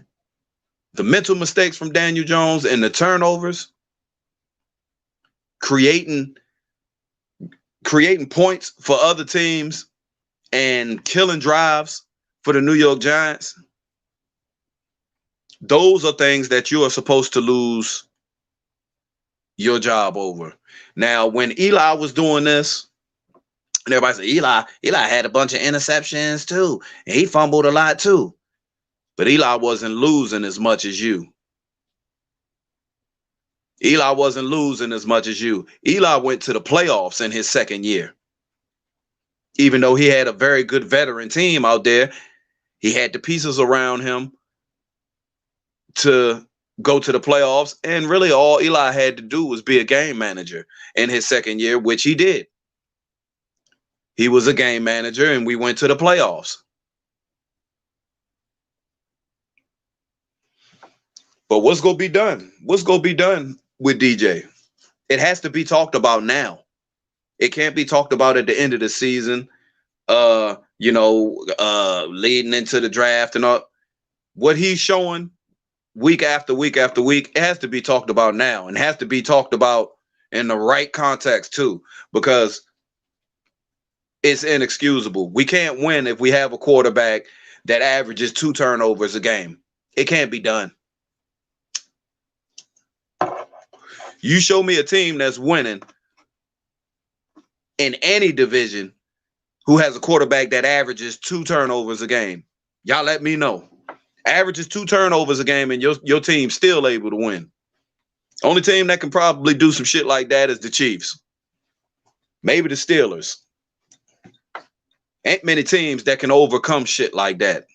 the mental mistakes from Daniel Jones and the turnovers, creating points for other teams and killing drives for the New York Giants, those are things that you are supposed to lose your job over. Now, when Eli was doing this, and everybody said Eli had a bunch of interceptions too, and he fumbled a lot too. But Eli wasn't losing as much as you. Eli wasn't losing as much as you. Eli went to the playoffs in his second year. Even though he had a very good veteran team out there, he had the pieces around him to go to the playoffs. And really all Eli had to do was be a game manager in his second year, which he did. He was a game manager and we went to the playoffs. But what's going to be done? What's going to be done with DJ? It has to be talked about now. It can't be talked about at the end of the season, leading into the draft and all. What he's showing week after week after week, it has to be talked about now and has to be talked about in the right context too, because it's inexcusable. We can't win if we have a quarterback that averages 2 turnovers a game. It can't be done. You show me a team that's winning in any division who has a quarterback that averages 2 turnovers a game. Y'all let me know. Averages 2 turnovers a game and your team's still able to win. Only team that can probably do some shit like that is the Chiefs. Maybe the Steelers. Ain't many teams that can overcome shit like that.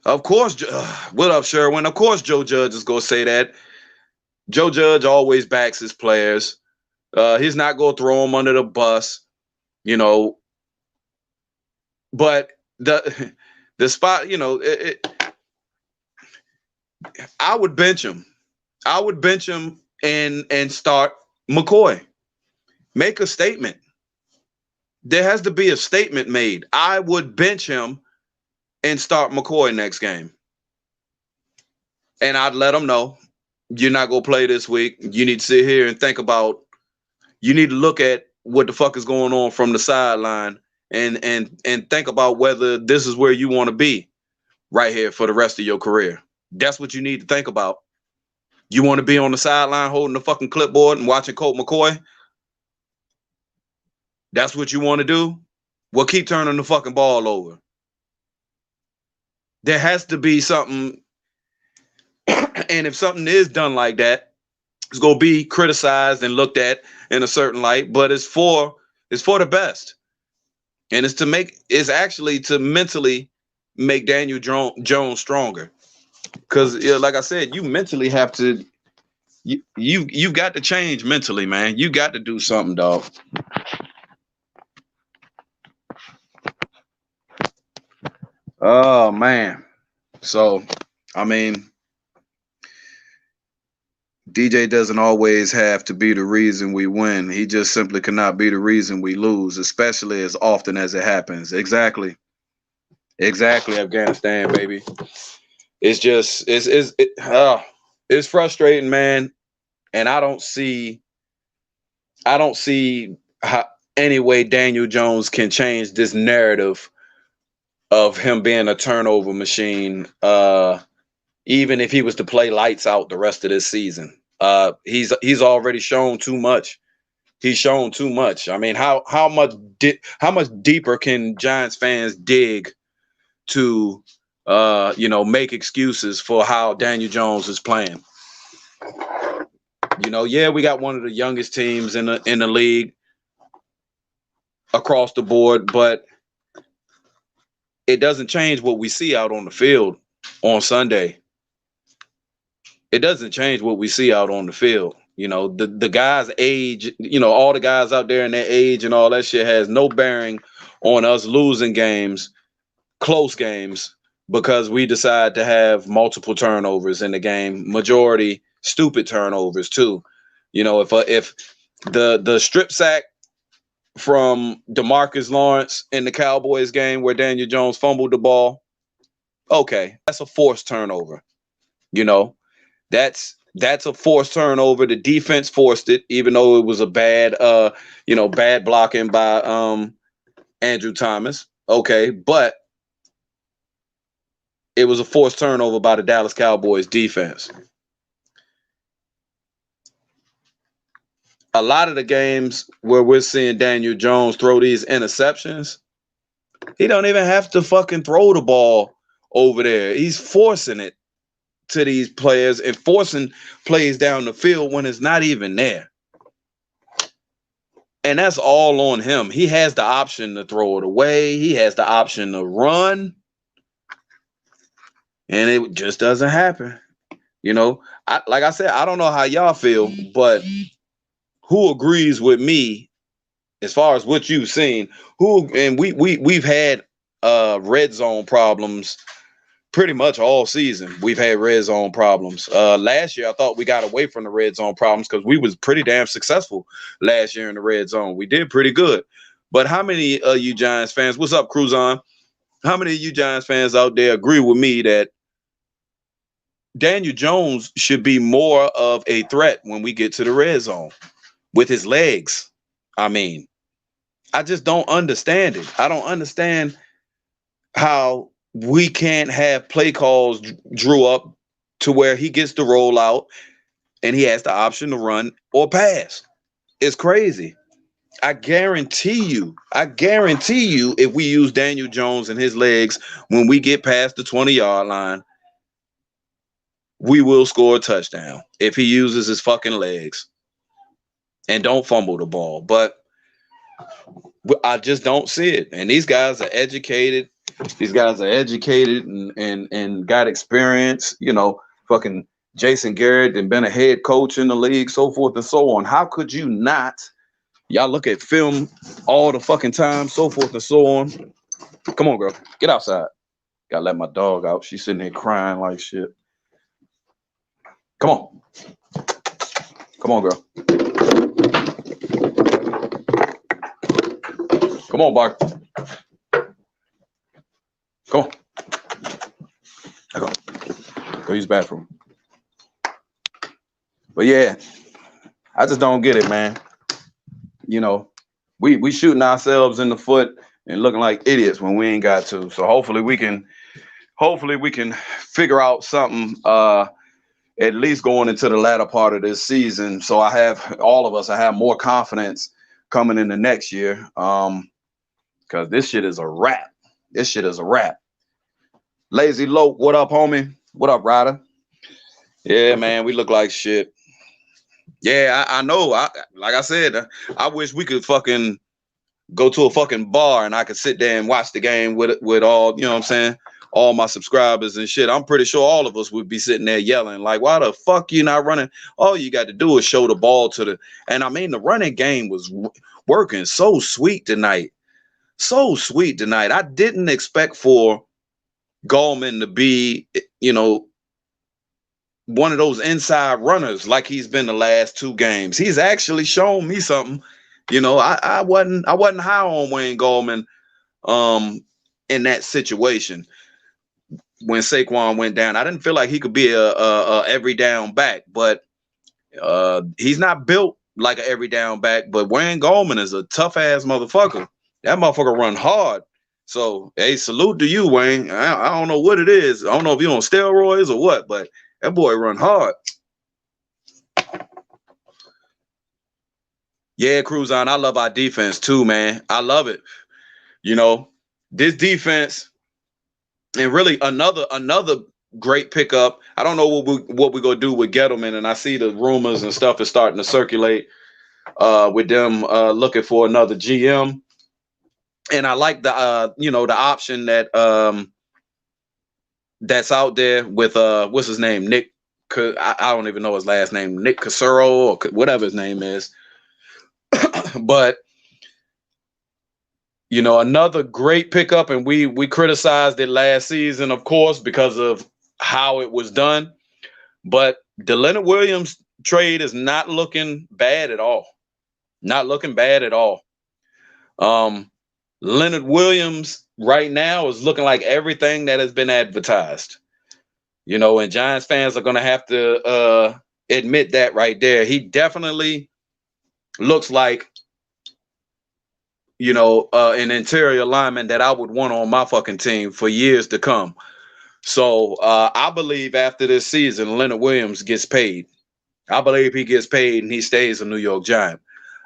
Of course, what up, Sherwin? Of course, Joe Judge is going to say that. Joe Judge always backs his players. He's not going to throw them under the bus, But the spot, I would bench him. I would bench him and start McCoy. Make a statement. There has to be a statement made. I would bench him and start McCoy next game. And I'd let him know, you're not going to play this week. You need to sit here and think about, you need to look at what the fuck is going on from the sideline and think about whether this is where you want to be right here for the rest of your career. That's what you need to think about. You want to be on the sideline holding the fucking clipboard and watching Colt McCoy? That's what you want to do? Well, keep turning the fucking ball over. There has to be something. And if something is done like that, it's going to be criticized and looked at in a certain light, but it's for the best. And it's actually to mentally make Daniel Jones stronger. Because like I said, you mentally have to, you've got to change mentally, man. You got to do something, dog. Oh, man. So, I mean, DJ doesn't always have to be the reason we win. He just simply cannot be the reason we lose, especially as often as it happens. Exactly, Afghanistan, baby. It's just it's frustrating, man. And I don't see how any way Daniel Jones can change this narrative of him being a turnover machine. Even if he was to play lights out the rest of this season, he's already shown too much. He's shown too much. I mean, how much deeper can Giants fans dig to, make excuses for how Daniel Jones is playing? Yeah, we got one of the youngest teams in the league across the board, but it doesn't change what we see out on the field on Sunday. It doesn't change what we see out on the field. You know, the guys' age, you know, all the guys out there in their age and all that shit has no bearing on us losing games, close games, because we decide to have multiple turnovers in the game, majority stupid turnovers too. You know, if the strip sack from DeMarcus Lawrence in the Cowboys game where Daniel Jones fumbled the ball, okay, that's a forced turnover. You know, that's a forced turnover. The defense forced it, even though it was a bad bad blocking by Andrew Thomas. Okay, but it was a forced turnover by the Dallas Cowboys defense. A lot of the games where we're seeing Daniel Jones throw these interceptions, he don't even have to fucking throw the ball over there. He's forcing it to these players and forcing plays down the field when it's not even there. And that's all on him. He has the option to throw it away. He has the option to run. And it just doesn't happen. You know, like I said, I don't know how y'all feel, but who agrees with me as far as what you've seen? We've had red zone problems pretty much all season. We've had red zone problems. Last year, I thought we got away from the red zone problems because we was pretty damn successful last year in the red zone. We did pretty good. But how many of you Giants fans, what's up, Cruzon? How many of you Giants fans out there agree with me that Daniel Jones should be more of a threat when we get to the red zone with his legs? I mean, I just don't understand it. I don't understand how we can't have play calls drew up to where he gets the roll out and he has the option to run or pass. It's crazy. I guarantee you, if we use Daniel Jones and his legs when we get past the 20-yard line, we will score a touchdown if he uses his fucking legs and don't fumble the ball. But I just don't see it. And these guys are educated. These guys are educated and got experience. You know, fucking Jason Garrett and been a head coach in the league, so forth and so on. How could you not? Y'all look at film all the fucking time, so forth and so on. Come on, girl. Get outside. Gotta let my dog out. She's sitting there crying like shit. Come on. Come on, girl. Come on, Bart. Come on. Go use the bathroom. But yeah, I just don't get it, man. You know, we shooting ourselves in the foot and looking like idiots when we ain't got to. So hopefully we can figure out something at least going into the latter part of this season. So I have more confidence coming into next year. Because this shit is a wrap. This shit is a wrap. Lazy Lope, what up, homie? What up, Ryder? Yeah, man, we look like shit. Yeah, I know. Like I said, I wish we could fucking go to a fucking bar and I could sit there and watch the game with all, you know what I'm saying, all my subscribers and shit. I'm pretty sure all of us would be sitting there yelling, like, why the fuck you not running? All you got to do is show the ball to the, and I mean, the running game was working so sweet tonight. So sweet tonight. I didn't expect for Gallman to be, you know, one of those inside runners like he's been the last two games. He's actually shown me something. You know, I wasn't high on Wayne Gallman in that situation when Saquon went down. I didn't feel like he could be a every down back, but he's not built like an every down back. But Wayne Gallman is a tough ass motherfucker. That motherfucker run hard. So, hey, salute to you, Wayne. I don't know what it is. I don't know if you're on steroids or what, but that boy run hard. Yeah, Cruzon, I love our defense too, man. I love it. You know, this defense, and really another great pickup. I don't know what we're gonna do with Gettleman, and I see the rumors and stuff is starting to circulate with them looking for another GM. And I like the the option that that's out there with what's his name, Nick I don't even know his last name, Nick Cassero or whatever his name is. But you know, another great pickup, and we criticized it last season, of course, because of how it was done. But the Leonard Williams trade is not looking bad at all. Not looking bad at all. Leonard Williams right now is looking like everything that has been advertised. You know, and Giants fans are going to have to admit that right there. He definitely looks like, you know, an interior lineman that I would want on my fucking team for years to come. So I believe after this season, Leonard Williams gets paid. I believe he gets paid and he stays a New York Giant.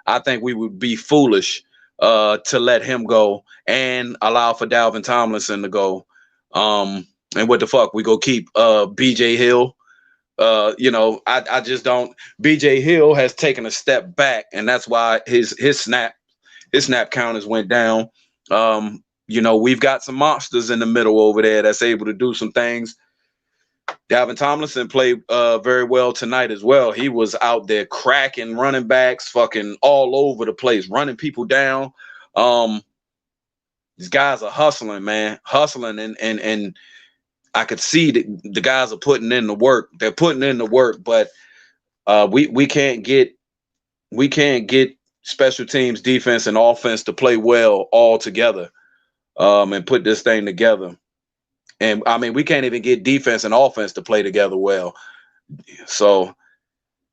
I think we would be foolish to let him go and allow for Dalvin Tomlinson to go. And what the fuck? We go keep BJ Hill. You know, I just don't. BJ Hill has taken a step back, and that's why his snap counters went down. You know, we've got some monsters in the middle over there that's able to do some things. Dalvin Tomlinson played very well tonight as well. He was out there cracking running backs, fucking all over the place, running people down. These guys are hustling, man, hustling, and I could see that the guys are putting in the work. They're putting in the work, but we can't get special teams, defense, and offense to play well all together and put this thing together. And I mean, we can't even get defense and offense to play together well. So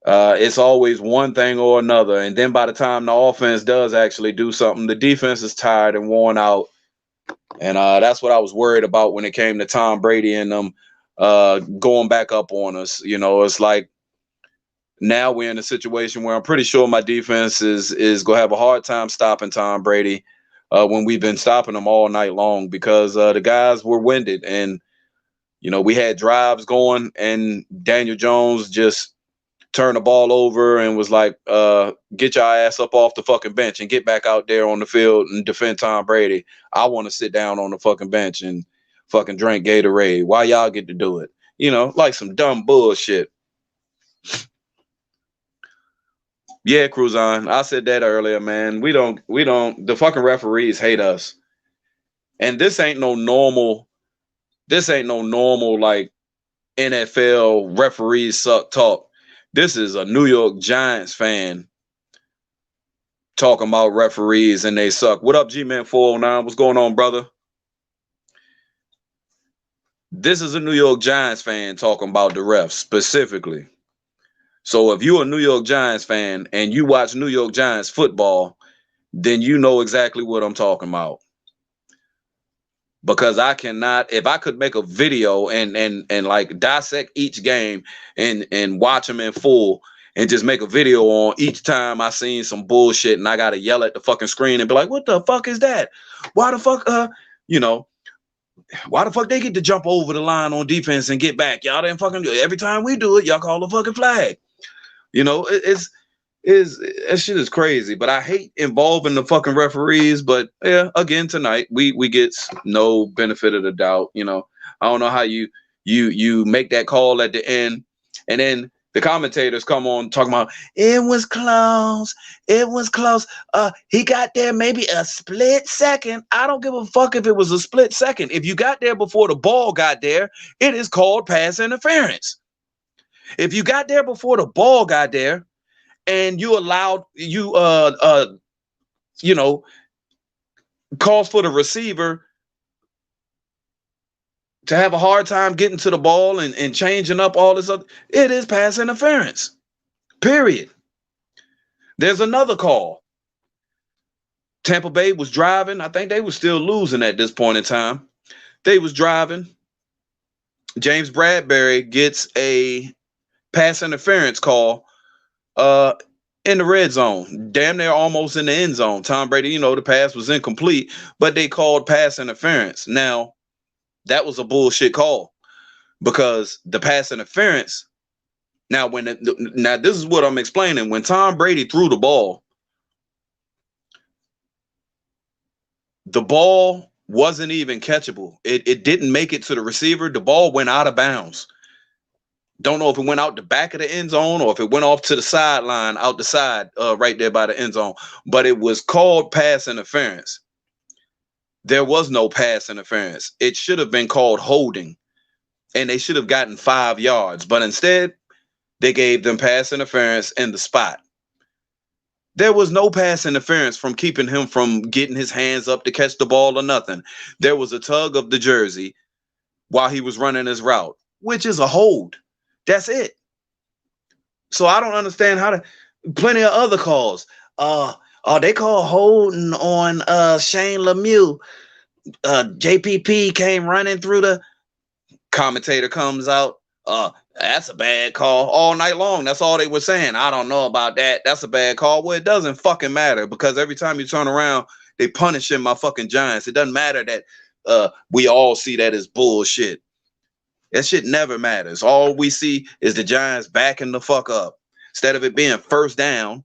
it's always one thing or another. And then by the time the offense does actually do something, the defense is tired and worn out. And that's what I was worried about when it came to Tom Brady and them going back up on us. You know, it's like now we're in a situation where I'm pretty sure my defense is going to have a hard time stopping Tom Brady when we've been stopping them all night long because the guys were winded. And, you know, we had drives going and Daniel Jones just turned the ball over and was like, get your ass up off the fucking bench and get back out there on the field and defend Tom Brady. I want to sit down on the fucking bench and fucking drink Gatorade. Why y'all get to do it? You know, like some dumb bullshit. Yeah, Cruzon. I said that earlier, man. We don't, the fucking referees hate us. And this ain't no normal like NFL referees suck talk. This is a New York Giants fan talking about referees and they suck. What up, G-Man 409? What's going on, brother? This is a New York Giants fan talking about the refs specifically. So if you're a New York Giants fan and you watch New York Giants football, then you know exactly what I'm talking about. Because I cannot, if I could make a video and like dissect each game and watch them in full and just make a video on each time I seen some bullshit and I gotta yell at the fucking screen and be like, what the fuck is that? Why the fuck you know, why the fuck they get to jump over the line on defense and get back? Y'all didn't fucking do it. Every time we do it, y'all call the fucking flag. You know, that shit is crazy, but I hate involving the fucking referees. But yeah, again tonight we get no benefit of the doubt. You know, I don't know how you make that call at the end, and then the commentators come on talking about it was close. He got there maybe a split second. I don't give a fuck if it was a split second. If you got there before the ball got there, it is called pass interference. If you got there before the ball got there, and you allowed you know, calls for the receiver to have a hard time getting to the ball and changing up all this other, it is pass interference. Period. There's another call. Tampa Bay was driving. I think they were still losing at this point in time. They was driving. James Bradbury gets a pass interference call in the red zone, damn near almost in the end zone. Tom Brady, you know, the pass was incomplete, but they called pass interference. Now, that was a bullshit call because the pass interference. Now, now this is what I'm explaining. When Tom Brady threw the ball wasn't even catchable. It didn't make it to the receiver. The ball went out of bounds. Don't know if it went out the back of the end zone or if it went off to the sideline, out the side, right there by the end zone. But it was called pass interference. There was no pass interference. It should have been called holding, and they should have gotten 5 yards. But instead, they gave them pass interference in the spot. There was no pass interference from keeping him from getting his hands up to catch the ball or nothing. There was a tug of the jersey while he was running his route, which is a hold. That's it. So I don't understand how to. Plenty of other calls. They call holding on Shane Lemieux. JPP came running through the. Commentator comes out. That's a bad call all night long. That's all they were saying. I don't know about that. That's a bad call. Well, it doesn't fucking matter because every time you turn around, they punishing my fucking Giants. It doesn't matter that we all see that as bullshit. That shit never matters. All we see is the Giants backing the fuck up. Instead of it being first down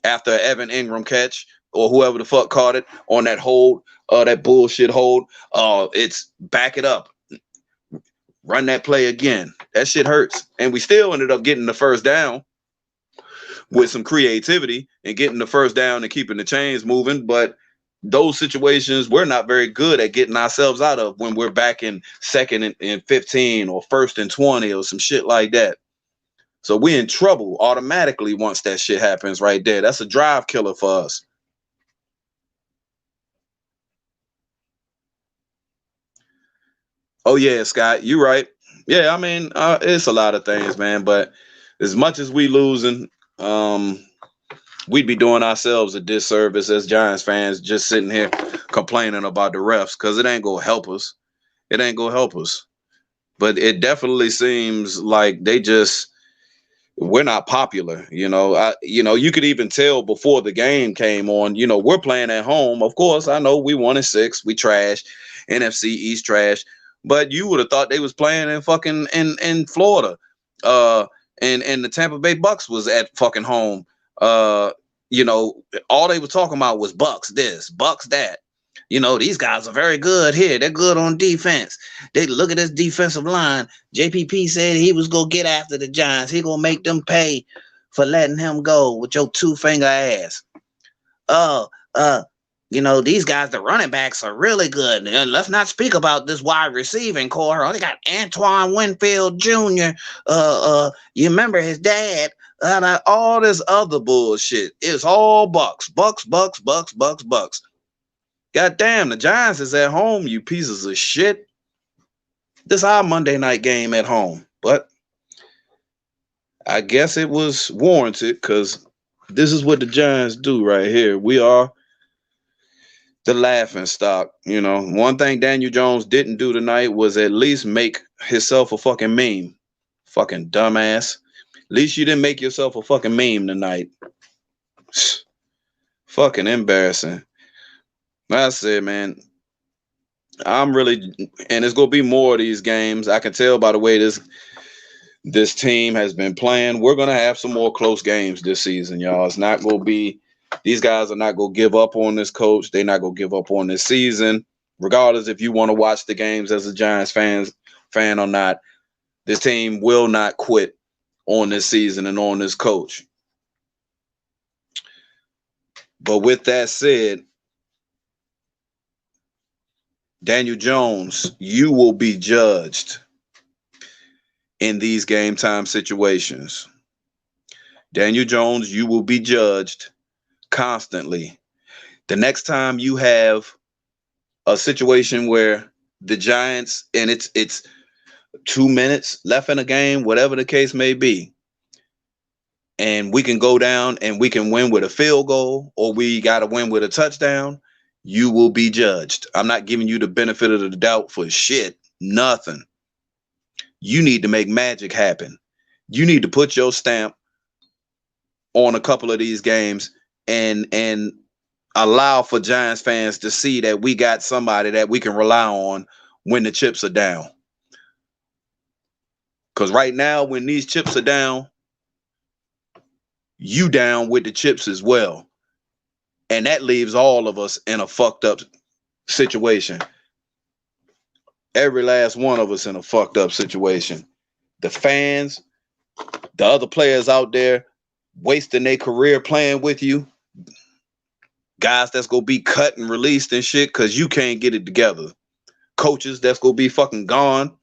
after Evan Ingram catch or whoever the fuck caught it on that hold, that bullshit hold, it's back it up. Run that play again. That shit hurts. And we still ended up getting the first down with some creativity and getting the first down and keeping the chains moving. But those situations we're not very good at getting ourselves out of when we're back in second and 15 or first and 20 or some shit like that. So we're in trouble automatically once that shit happens right there. That's a drive killer for us. Oh yeah, Scott, you're right. Yeah, I mean, it's a lot of things, man. But as much as we losing, we'd be doing ourselves a disservice as Giants fans just sitting here complaining about the refs because it ain't gonna help us. It ain't gonna help us. But it definitely seems like we're not popular. You could even tell before the game came on. We're playing at home. Of course, I know we 1-6. We trash. NFC East trash. But you would have thought they was playing in fucking in Florida. And the Tampa Bay Bucks was at fucking home. All they were talking about was Bucks this, Bucks that. These guys are very good here. They're good on defense. They look at this defensive line. JPP said he was going to get after the Giants. He going to make them pay for letting him go with your 2-finger ass. These guys, the running backs are really good. And let's not speak about this wide receiving core. They got Antoine Winfield Jr. You remember his dad? All this other bullshit. It's all Bucks. Bucks. God damn, the Giants is at home, you pieces of shit. This is our Monday night game at home. But I guess it was warranted because this is what the Giants do right here. We are the laughing stock. One thing Daniel Jones didn't do tonight was at least make himself a fucking meme. Fucking dumbass. At least you didn't make yourself a fucking meme tonight. Fucking embarrassing. That's it, man. I'm really, and it's gonna be more of these games. I can tell by the way this team has been playing. We're gonna have some more close games this season, y'all. It's not gonna be. These guys are not gonna give up on this coach. They're not gonna give up on this season, regardless if you want to watch the games as a Giants fan or not. This team will not quit on this season and on this coach. But with that said, Daniel Jones, you will be judged in these game time situations. Daniel Jones, you will be judged constantly. The next time you have a situation where the Giants, and it's 2 minutes left in the game, whatever the case may be, and we can go down and we can win with a field goal, or we got to win with a touchdown, you will be judged. I'm not giving you the benefit of the doubt for shit. Nothing. You need to make magic happen. You need to put your stamp on a couple of these games and allow for Giants fans to see that we got somebody that we can rely on when the chips are down. Because right now, when these chips are down, you down with the chips as well. And that leaves all of us in a fucked up situation. Every last one of us in a fucked up situation. the fans, the other players out there wasting their career playing with you, guys that's gonna be cut and released and shit because you can't get it together, coaches that's gonna be fucking gone.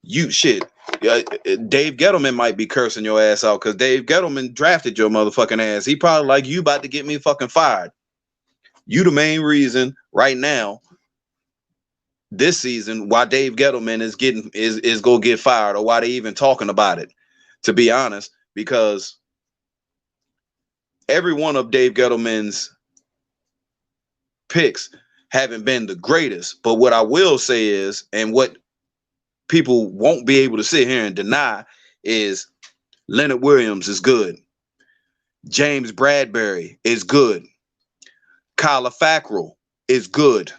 You shit. Dave Gettleman might be cursing your ass out because Dave Gettleman drafted your motherfucking ass. He probably like, you about to get me fucking fired. You the main reason right now this season why Dave Gettleman is gonna get fired, or why they even talking about it, to be honest, because every one of Dave Gettleman's picks haven't been the greatest. But what I will say is, and what people won't be able to sit here and deny, is Leonard Williams is good. James Bradbury is good. Kyler Fackrell is good.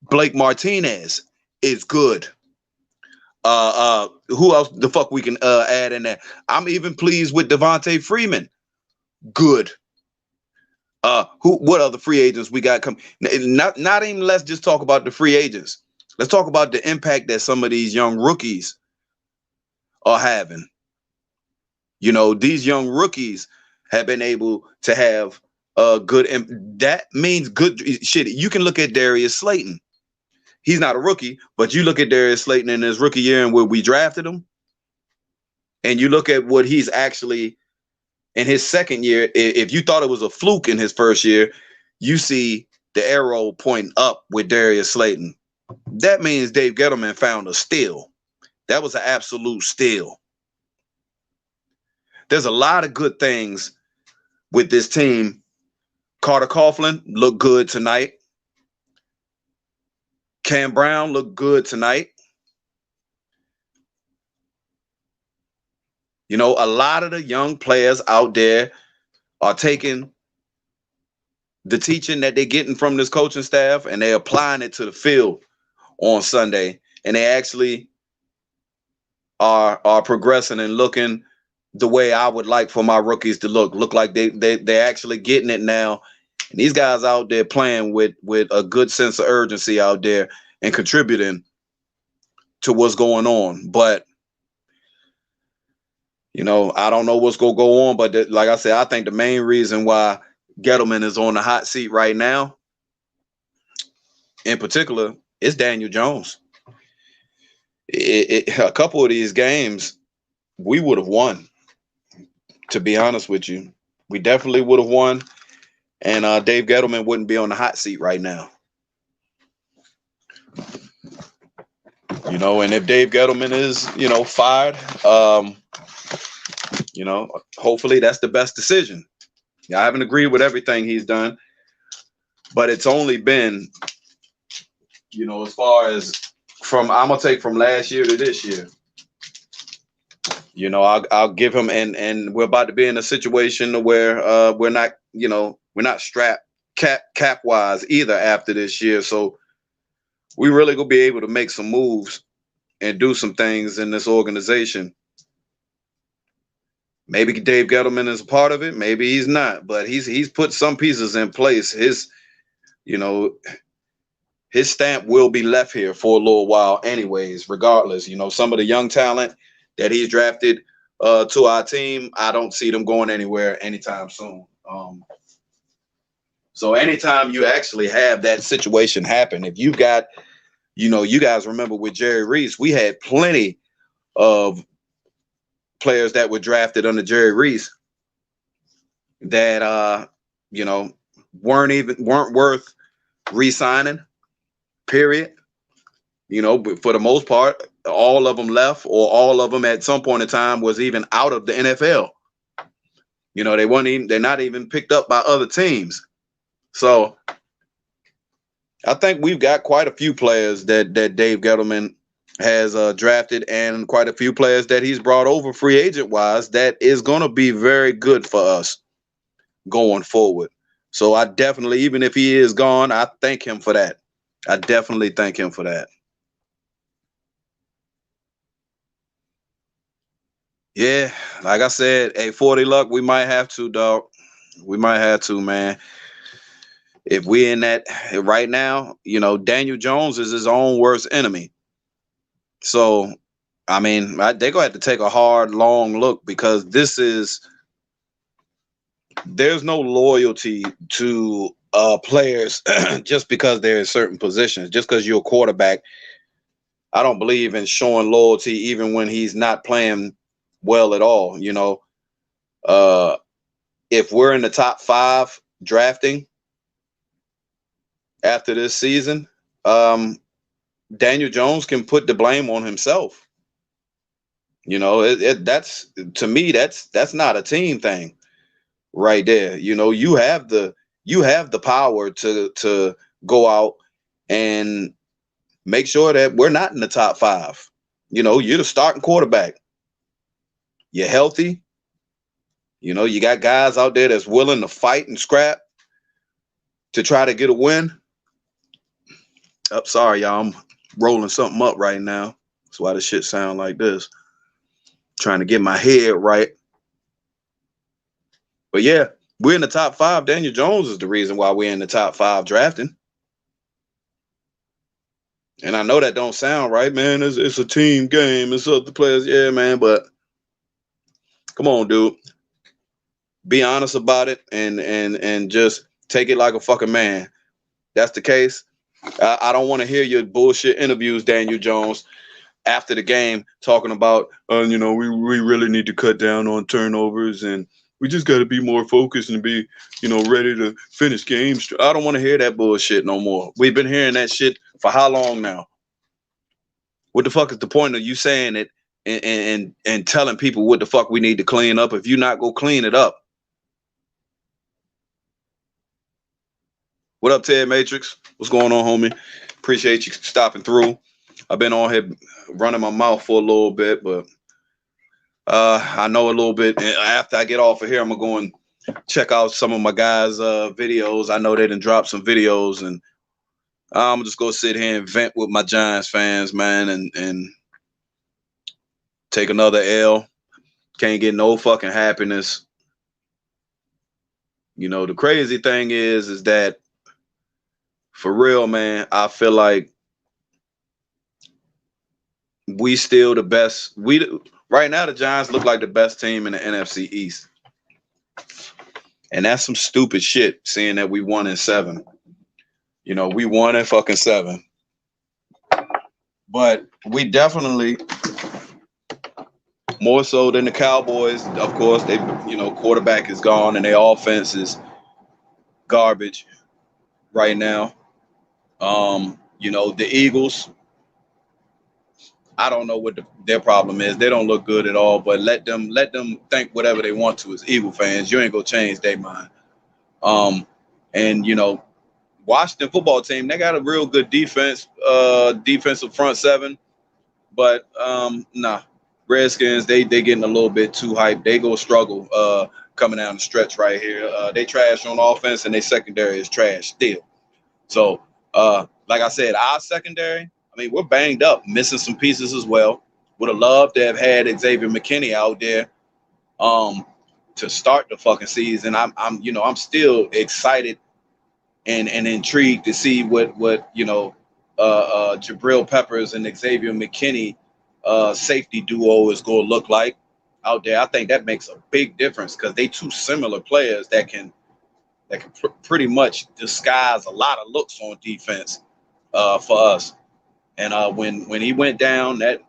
Blake Martinez is good. Who else the fuck we can add in there? I'm even pleased with Devontae Freeman. Good. What other free agents we got come? Not even, let's just talk about the free agents. Let's talk about the impact that some of these young rookies are having. You know, these young rookies have been able to have good, that means good shit. You can look at Darius Slayton. He's not a rookie, but you look at Darius Slayton in his rookie year and where we drafted him, and you look at what he's actually in his second year. If you thought it was a fluke in his first year, you see the arrow pointing up with Darius Slayton. That means Dave Gettleman found a steal. That was an absolute steal. There's a lot of good things with this team. Carter Coughlin looked good tonight. Cam Brown looked good tonight. You know, a lot of the young players out there are taking the teaching that they're getting from this coaching staff and they're applying it to the field on Sunday. And they actually are progressing and looking the way I would like for my rookies to look like they're actually getting it now. And these guys out there playing with a good sense of urgency out there and contributing to what's going on. But, you know, I don't know what's going to go on. But like I said, I think the main reason why Gettleman is on the hot seat right now, in particular, is Daniel Jones. A couple of these games, we would have won, to be honest with you. We definitely would have won. And Dave Gettleman wouldn't be on the hot seat right now. You know, and if Dave Gettleman is, you know, fired, you know, hopefully that's the best decision. Yeah, I haven't agreed with everything he's done, but it's only been, you know, as far as I'm gonna take from last year to this year. You know, I'll give him, and we're about to be in a situation where we're not, you know, we're not strapped cap wise either after this year. So we really gonna be able to make some moves and do some things in this organization. Maybe Dave Gettleman is a part of it. Maybe he's not, but he's put some pieces in place. His, you know, his stamp will be left here for a little while anyways, regardless. You know, some of the young talent that he's drafted to our team, I don't see them going anywhere anytime soon. So anytime you actually have that situation happen, if you got, you know, you guys remember with Jerry Reese, we had plenty of players that were drafted under Jerry Reese that you know, weren't worth re-signing, period. You know, but for the most part, all of them left, or all of them at some point in time was even out of the NFL. You know, they're not even picked up by other teams. So I think we've got quite a few players that Dave Gettleman has drafted, and quite a few players that he's brought over free agent wise that is going to be very good for us going forward. So I definitely, even if he is gone, I thank him for that. I definitely thank him for that. Yeah, like I said, hey, 40 luck, we might have to, dog. We might have to, man. If we in that right now, you know, Daniel Jones is his own worst enemy. So I mean, they're gonna have to take a hard, long look because there's no loyalty to players just because they're in certain positions. Just because you're a quarterback, I don't believe in showing loyalty even when he's not playing well at all. Uh, if we're in the top 5 drafting after this season, Daniel Jones can put the blame on himself. That's, to me, that's not a team thing right there. You have the power to go out and make sure that we're not in the top 5. You're the starting quarterback. You're healthy. You got guys out there that's willing to fight and scrap to try to get a win. Sorry, y'all. I'm rolling something up right now. That's why the shit sound like this. Trying to get my head right. But yeah, we're in the top 5. Daniel Jones is the reason why we're in the top 5 drafting. And I know that don't sound right, man. It's a team game. It's other players. Yeah, man. But come on, dude. Be honest about it and just take it like a fucking man. That's the case. I don't want to hear your bullshit interviews, Daniel Jones, after the game talking about, we really need to cut down on turnovers and we just got to be more focused and be, ready to finish games. I don't want to hear that bullshit no more. We've been hearing that shit for how long now? What the fuck is the point of you saying it and telling people what the fuck we need to clean up if you not go clean it up? What up, Ted Matrix? What's going on, homie? Appreciate you stopping through. I've been on here running my mouth for a little bit, but I know a little bit. After I get off of here, I'm going to go and check out some of my guys' videos. I know they done dropped some videos, and I'm just going to sit here and vent with my Giants fans, man, and take another L. Can't get no fucking happiness. The crazy thing is that for real, man, I feel like we still the best. Right now, the Giants look like the best team in the NFC East. And that's some stupid shit, seeing that we won in 7. We won in fucking 7. But we definitely, more so than the Cowboys, of course, they, quarterback is gone and their offense is garbage right now. The Eagles, I don't know what their problem is. They don't look good at all, but let them think whatever they want to as Eagle fans. You ain't gonna change their mind. And Washington football team, they got a real good defense, defensive front 7, but nah. Redskins, they getting a little bit too hyped. They go struggle coming down the stretch right here. They trash on offense and their secondary is trash still. So like I said, our secondary, I mean, we're banged up, missing some pieces as well. Would have loved to have had Xavier McKinney out there to start the fucking season. I'm still excited and intrigued to see what Jabril Peppers and Xavier McKinney safety duo is going to look like out there. I think that makes a big difference because they two similar players that can pretty much disguise a lot of looks on defense for us. And when he went down, that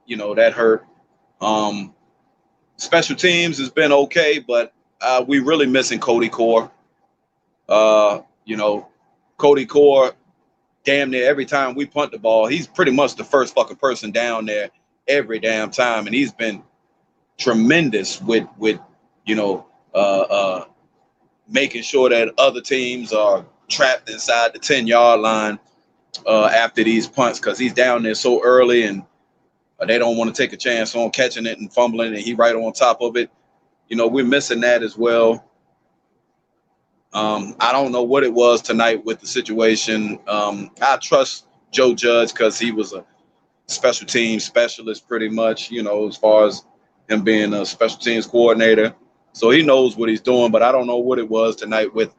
hurt. Special teams has been okay, but we really missing Cody Core. Cody Core, damn near every time we punt the ball, he's pretty much the first fucking person down there every damn time, and he's been tremendous with making sure that other teams are trapped inside the 10-yard line after these punts because he's down there so early and they don't want to take a chance on catching it and fumbling, and he right on top of it. We're missing that as well. I don't know what it was tonight with the situation. I trust Joe Judge because he was a special teams specialist pretty much, as far as him being a special teams coordinator. So he knows what he's doing, but I don't know what it was tonight with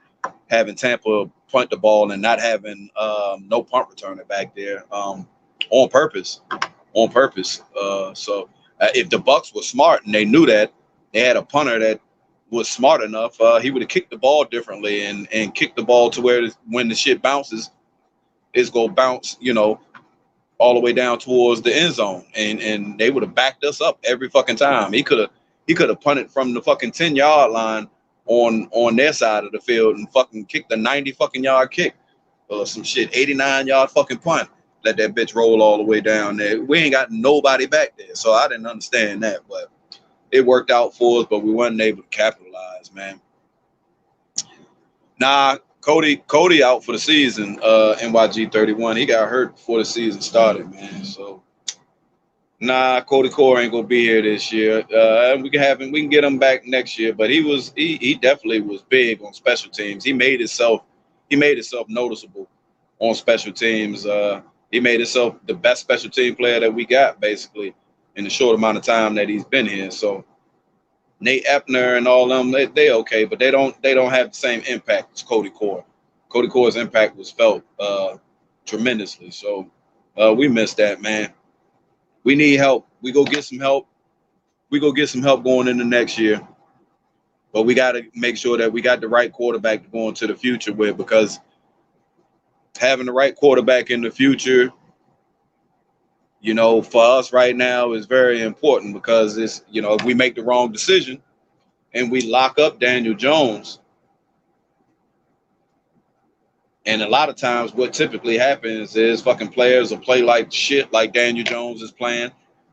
having Tampa punt the ball and not having no punt returner back there on purpose. So If the Bucks were smart and they knew that, they had a punter that was smart enough, he would have kicked the ball differently and kicked the ball to where when the shit bounces, it's gonna bounce, all the way down towards the end zone, and they would have backed us up every fucking time. He could have punted from the fucking 10-yard line on their side of the field and fucking kicked a 90 fucking yard kick or some shit, 89-yard fucking punt. Let that bitch roll all the way down there. We ain't got nobody back there, so I didn't understand that, but it worked out for us, but we weren't able to capitalize, man. Nah, Cody out for the season. NYG 31. He got hurt before the season started, man. So nah, Cody Core ain't gonna be here this year. We can get him back next year, but he definitely was big on special teams. He made himself noticeable on special teams. He made himself the best special team player that we got, basically, in the short amount of time that he's been here. So Nate Epner and all them, they okay, but they don't have the same impact as Cody Core. Cody Core's impact was felt tremendously. So we missed that, man. We need help. We go get some help. We go get some help going into next year. But we got to make sure that we got the right quarterback to go into the future with, because having the right quarterback in the future, for us right now is very important, because it's, if we make the wrong decision and we lock up Daniel Jones, and a lot of times what typically happens is fucking players will play like shit, like Daniel Jones is playing,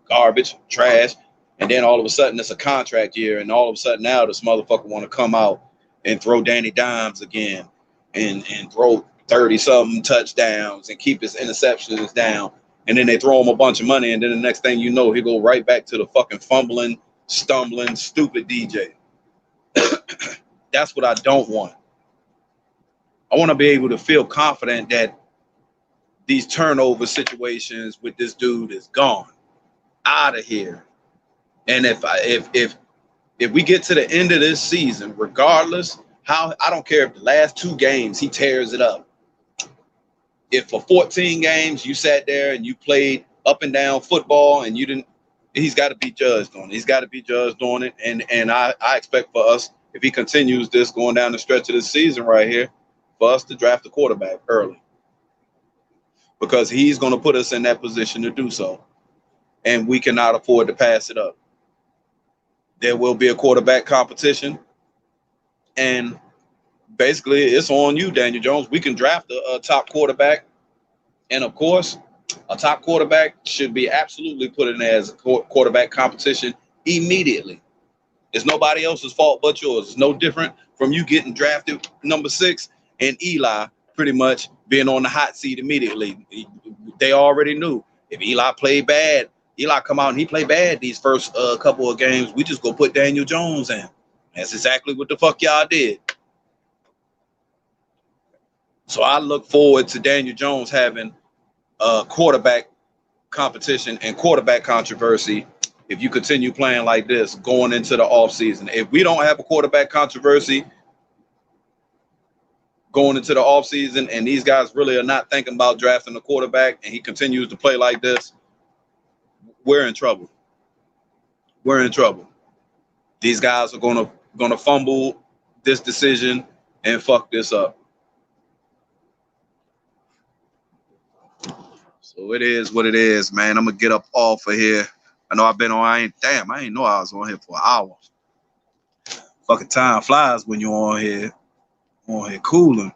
garbage, trash, and then all of a sudden it's a contract year, and all of a sudden now this motherfucker want to come out and throw Danny Dimes again and throw 30-something touchdowns and keep his interceptions down. And then they throw him a bunch of money, and then the next thing you know, he go right back to the fucking fumbling, stumbling, stupid DJ. That's what I don't want. I want to be able to feel confident that these turnover situations with this dude is gone, out of here. And if we get to the end of this season, regardless how, I don't care if the last 2 games he tears it up. If for 14 games you sat there and you played up and down football and you didn't, he's got to be judged on it. He's got to be judged on it. And I expect for us, if he continues this going down the stretch of this season right here, for us to draft a quarterback early, because he's going to put us in that position to do so. And we cannot afford to pass it up. There will be a quarterback competition, and basically it's on you, Daniel Jones. We can draft a top quarterback, and of course a top quarterback should be absolutely put in as a quarterback competition immediately. It's nobody else's fault but yours. It's no different from you getting drafted number 6 and Eli pretty much being on the hot seat immediately. They already knew if Eli played bad, Eli come out and he played bad these first couple of games, we just go put Daniel Jones in. That's exactly what the fuck y'all did. So I look forward to Daniel Jones having a quarterback competition and quarterback controversy if you continue playing like this going into the offseason. If we don't have a quarterback controversy going into the offseason and these guys really are not thinking about drafting a quarterback and he continues to play like this, we're in trouble. We're in trouble. These guys are gonna fumble this decision and fuck this up. So it is what it is, man. I'm gonna get up off of here. I know I've been on. I ain't know I was on here for an hour. Fucking time flies when you're on here cooling.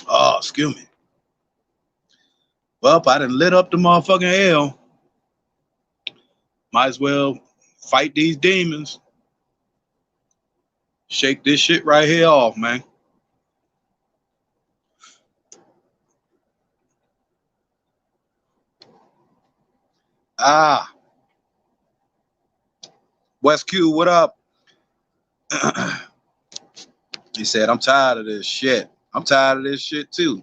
Oh, excuse me. Well, I done lit up the motherfucking hell. Might as well fight these demons. Shake this shit right here off, man. West Q, what up? He said, I'm tired of this shit. I'm tired of this shit too.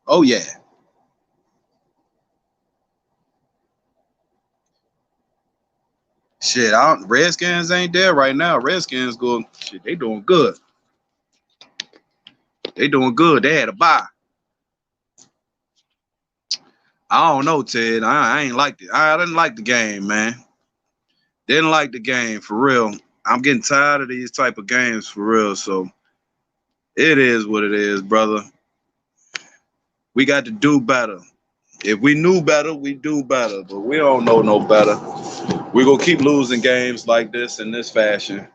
Oh, yeah. Shit, Redskins ain't there right now. Redskins going, shit, they doing good. They doing good. They had a bye. I don't know, Ted. I ain't liked it. I didn't like the game, man. Didn't like the game for real. I'm getting tired of these type of games for real. So it is what it is, brother. We got to do better. If we knew better, we do better. But we don't know no better. We're gonna keep losing games like this in this fashion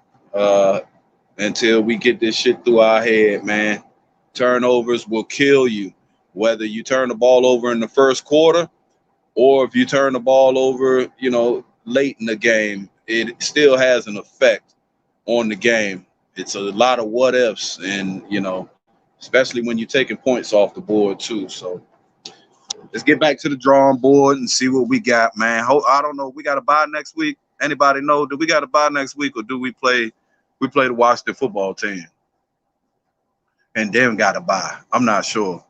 until we get this shit through our head, man. Turnovers will kill you. Whether you turn the ball over in the first quarter or if you turn the ball over, late in the game, it still has an effect on the game. It's a lot of what ifs, and especially when you're taking points off the board too. So let's get back to the drawing board and see what we got, man. I don't know. We got to buy next week. Anybody know? Do we got to buy next week, or do we play? We play the Washington football team, and then got to buy. I'm not sure.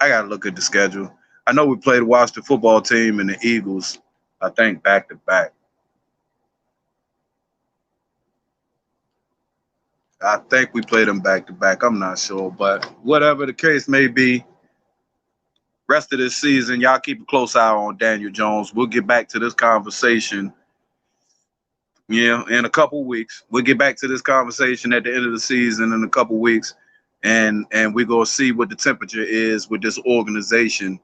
I got to look at the schedule. I know we played the Washington football team and the Eagles, I think, back to back. I think we played them back to back. I'm not sure, but whatever the case may be, rest of this season, y'all keep a close eye on Daniel Jones. We'll get back to this conversation, in a couple weeks. We'll get back to this conversation at the end of the season in a couple weeks, and we're going to see what the temperature is with this organization.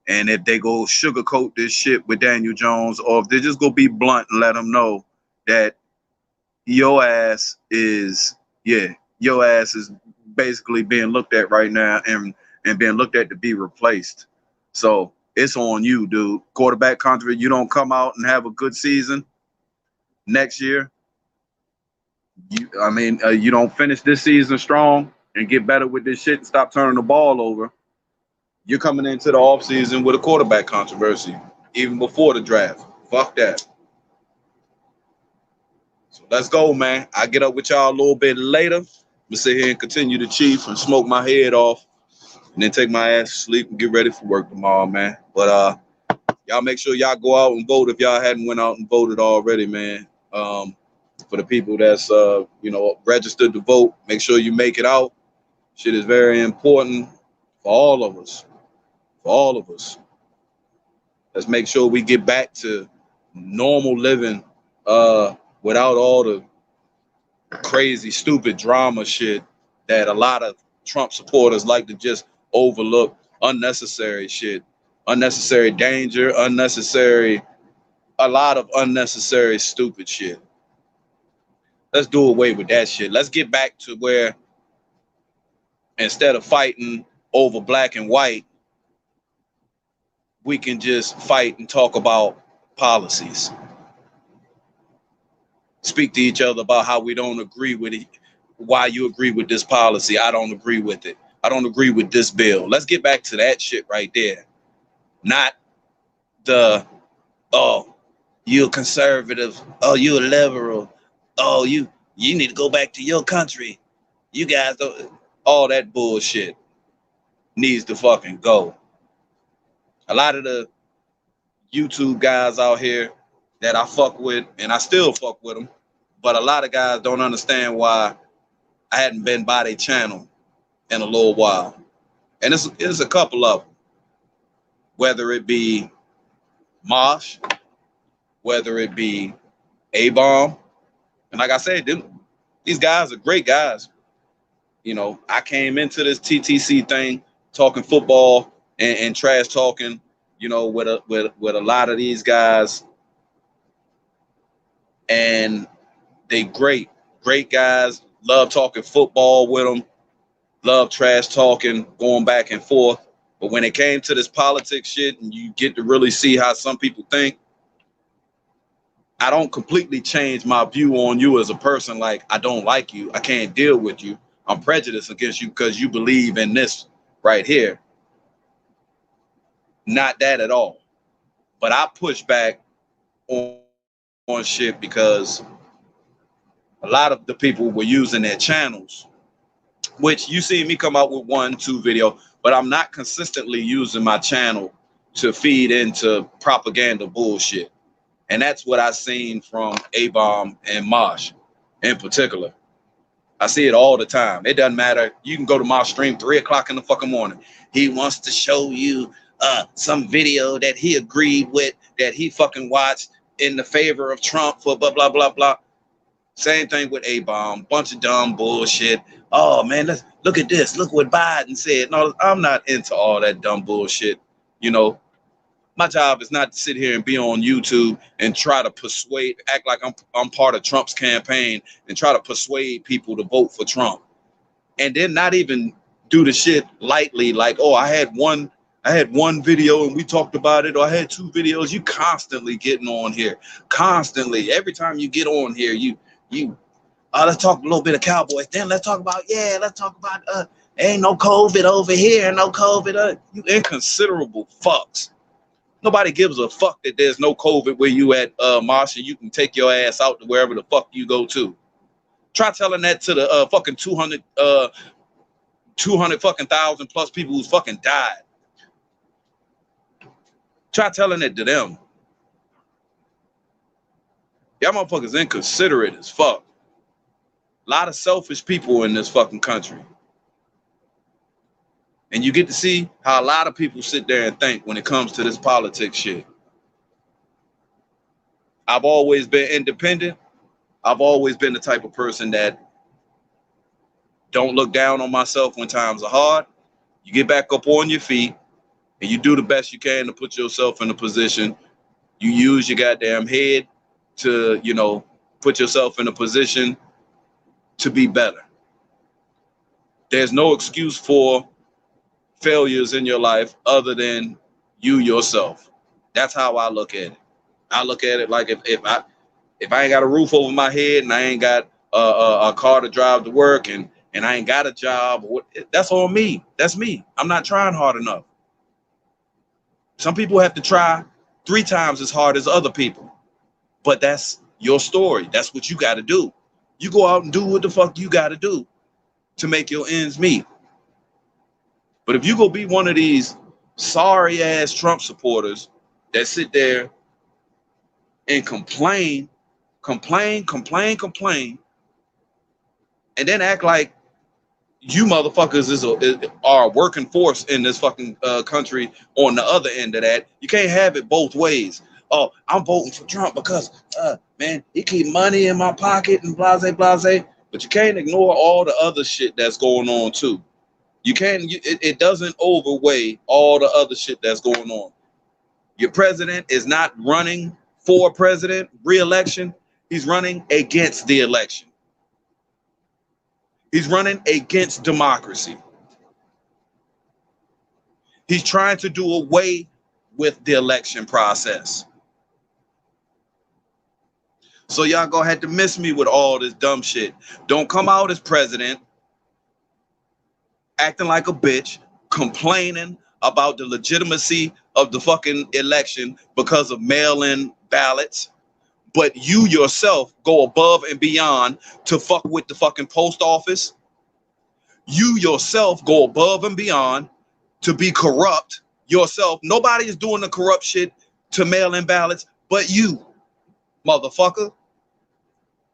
And if they go sugarcoat this shit with Daniel Jones, or if they just go be blunt and let him know that your ass is basically being looked at right now and being looked at to be replaced. So it's on you, dude. Quarterback controversy. You don't come out and have a good season next year. You don't finish this season strong and get better with this shit and stop turning the ball over. You're coming into the offseason with a quarterback controversy, even before the draft. Fuck that. So let's go, man. I'll get up with y'all a little bit later. I'm gonna sit here and continue to chief and smoke my head off, and then take my ass to sleep and get ready for work tomorrow, man. But y'all make sure y'all go out and vote if y'all hadn't went out and voted already, man. For the people that's registered to vote, make sure you make it out. Shit is very important for all of us. For all of us. Let's make sure we get back to normal living without all the crazy, stupid drama shit that a lot of Trump supporters like to just overlook. Unnecessary shit, unnecessary danger, a lot of unnecessary stupid shit. Let's do away with that shit. Let's get back to where instead of fighting over black and white, we can just fight and talk about policies. Speak to each other about how we don't agree with it, why you agree with this policy. I don't agree with it. I don't agree with this bill. Let's get back to that shit right there. Not the, oh, you're conservative. Oh, you're a liberal. Oh, you need to go back to your country. You guys don't, all that bullshit needs to fucking go. A lot of the YouTube guys out here that I fuck with, and I still fuck with them, but a lot of guys don't understand why I hadn't been by their channel in a little while. And it's a couple of them, whether it be Mosh, whether it be A-Bomb. And like I said, these guys are great guys. I came into this TTC thing talking football and trash talking, with a lot of these guys, and they great guys. Love talking football with them. Love trash talking, going back and forth. But when it came to this politics shit, and you get to really see how some people think, I don't completely change my view on you as a person. Like, I don't like you. I can't deal with you. I'm prejudiced against you because you believe in this right here. Not that at all. But I push back on shit because a lot of the people were using their channels, which you see me come out with 1-2 video, but I'm not consistently using my channel to feed into propaganda bullshit. And that's what I've seen from A-Bomb and Mosh in particular. I see it all the time. It doesn't matter. You can go to my stream 3 o'clock in the fucking morning. He wants to show you some video that he agreed with, that he fucking watched in the favor of Trump for blah, blah, blah, blah. Same thing with A-Bomb, bunch of dumb bullshit. Oh man, let's look at this. Look what Biden said. No, I'm not into all that dumb bullshit. You know, my job is not to sit here and be on YouTube and try to persuade, act like I'm part of Trump's campaign and try to persuade people to vote for Trump. And then not even do the shit lightly, like, oh, I had one video and we talked about it, or I had 2 videos. You constantly getting on here. Constantly. Every time you get on here, you let's talk a little bit of Cowboys. Then let's talk about ain't no COVID over here, no COVID. You inconsiderable fucks. Nobody gives a fuck that there's no COVID where you at, Marsha. You can take your ass out to wherever the fuck you go to. Try telling that to the fucking 200 fucking thousand plus people who's fucking died. Try telling it to them. Y'all motherfuckers inconsiderate as fuck. A lot of selfish people in this fucking country. And you get to see how a lot of people sit there and think when it comes to this politics shit. I've always been independent. I've always been the type of person that don't look down on myself when times are hard. You get back up on your feet and you do the best you can to put yourself in a position. You use your goddamn head to, you know, put yourself in a position to be better. There's no excuse for failures in your life other than you yourself. That's how I look at it. I look at it like if I ain't got a roof over my head and I ain't got a car to drive to work and I ain't got a job, that's on me. That's me. I'm not trying hard enough. Some people have to try 3 times as hard as other people, but that's your story. That's what you got to do. You go out and do what the fuck you got to do to make your ends meet. But if you go be one of these sorry ass Trump supporters that sit there and complain, and then act like you motherfuckers are a working force in this fucking country on the other end of that, you can't have it both ways. Oh, I'm voting for Trump because, man, he keep money in my pocket and blase. But you can't ignore all the other shit that's going on too. You can't. It doesn't overweigh all the other shit that's going on. Your president is not running for president re-election. He's running against the election. He's running against democracy. He's trying to do away with the election process. So y'all gonna have to miss me with all this dumb shit. Don't come out as president acting like a bitch, complaining about the legitimacy of the fucking election because of mail-in ballots, but you yourself go above and beyond to fuck with the fucking post office. You yourself go above and beyond to be corrupt yourself. Nobody is doing the corrupt shit to mail-in ballots but you, motherfucker.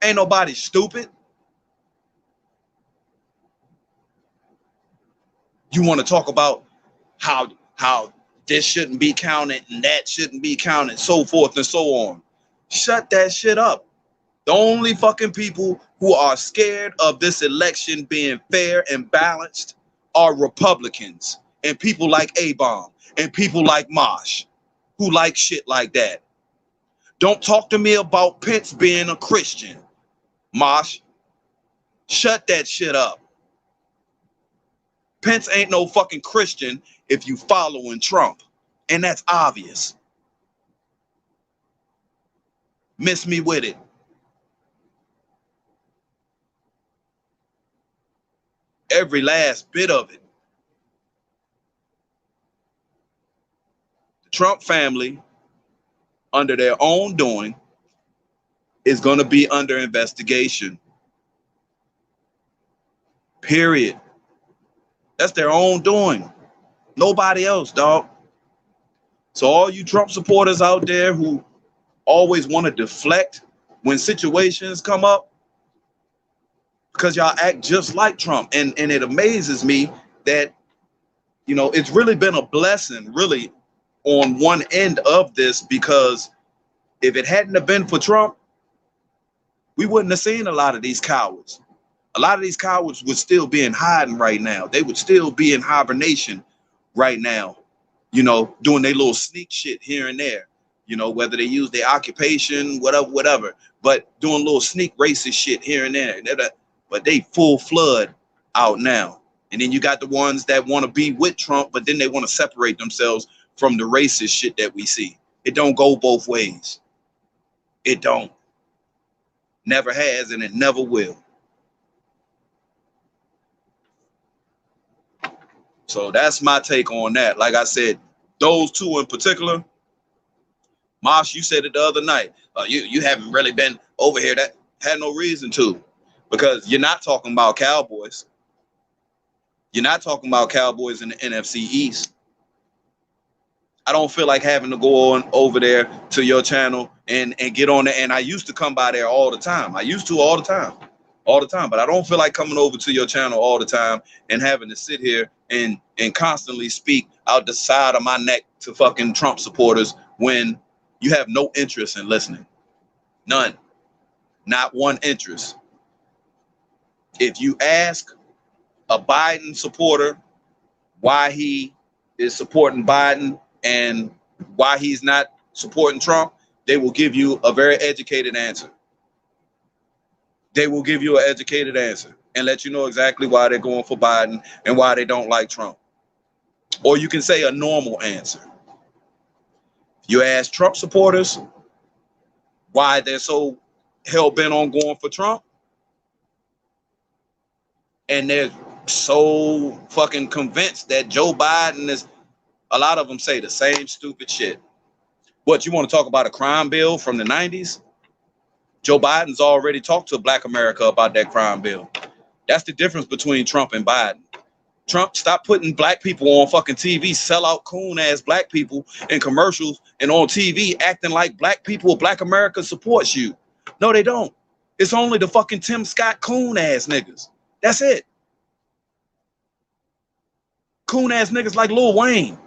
Ain't nobody stupid. You want to talk about how this shouldn't be counted and that shouldn't be counted, so forth and so on. Shut that shit up. The only fucking people who are scared of this election being fair and balanced are Republicans and people like A-Bomb and people like Mosh who like shit like that. Don't talk to me about Pence being a Christian, Mosh. Shut that shit up. Pence ain't no fucking Christian if you following Trump. And that's obvious. Miss me with it. Every last bit of it. The Trump family, under their own doing, is going to be under investigation. Period. That's their own doing. Nobody else, dog. So all you Trump supporters out there who always want to deflect when situations come up, because y'all act just like Trump. And it amazes me that, you know, it's really been a blessing, really, on one end of this, because if it hadn't have been for Trump, we wouldn't have seen a lot of these cowards. A lot of these cowards would still be in hiding right now. They would still be in hibernation right now, you know, doing their little sneak shit here and there, you know, whether they use their occupation, whatever, but doing little sneak racist shit here and there. But they full flood out now. And then you got the ones that want to be with Trump, but then they want to separate themselves from the racist shit that we see. It don't go both ways. It don't. Never has, and it never will. So that's my take on that. Like I said, those two in particular. Mosh, you said it the other night. You haven't really been over here. That had no reason to, because you're not talking about Cowboys. You're not talking about Cowboys in the NFC East. I don't feel like having to go on over there to your channel and get on there. And I used to come by there all the time. I used to all the time. But I don't feel like coming over to your channel all the time and having to sit here and constantly speak out the side of my neck to fucking Trump supporters when you have no interest in listening. None. Not one interest. If you ask a Biden supporter why he is supporting Biden and why he's not supporting Trump, they will give you a very educated answer. They will give you an educated answer and let you know exactly why they're going for Biden and why they don't like Trump. Or you can say a normal answer. You ask Trump supporters why they're so hell-bent on going for Trump, and they're so fucking convinced that Joe Biden is, a lot of them say the same stupid shit. What, you want to talk about a crime bill from the 90s? Joe Biden's already talked to Black America about that crime bill. That's the difference between Trump and Biden. Trump, stop putting black people on fucking TV, sell out coon ass black people in commercials and on TV acting like black people, Black America supports you. No, they don't. It's only the fucking Tim Scott coon ass niggas. That's it. Coon ass niggas like Lil Wayne.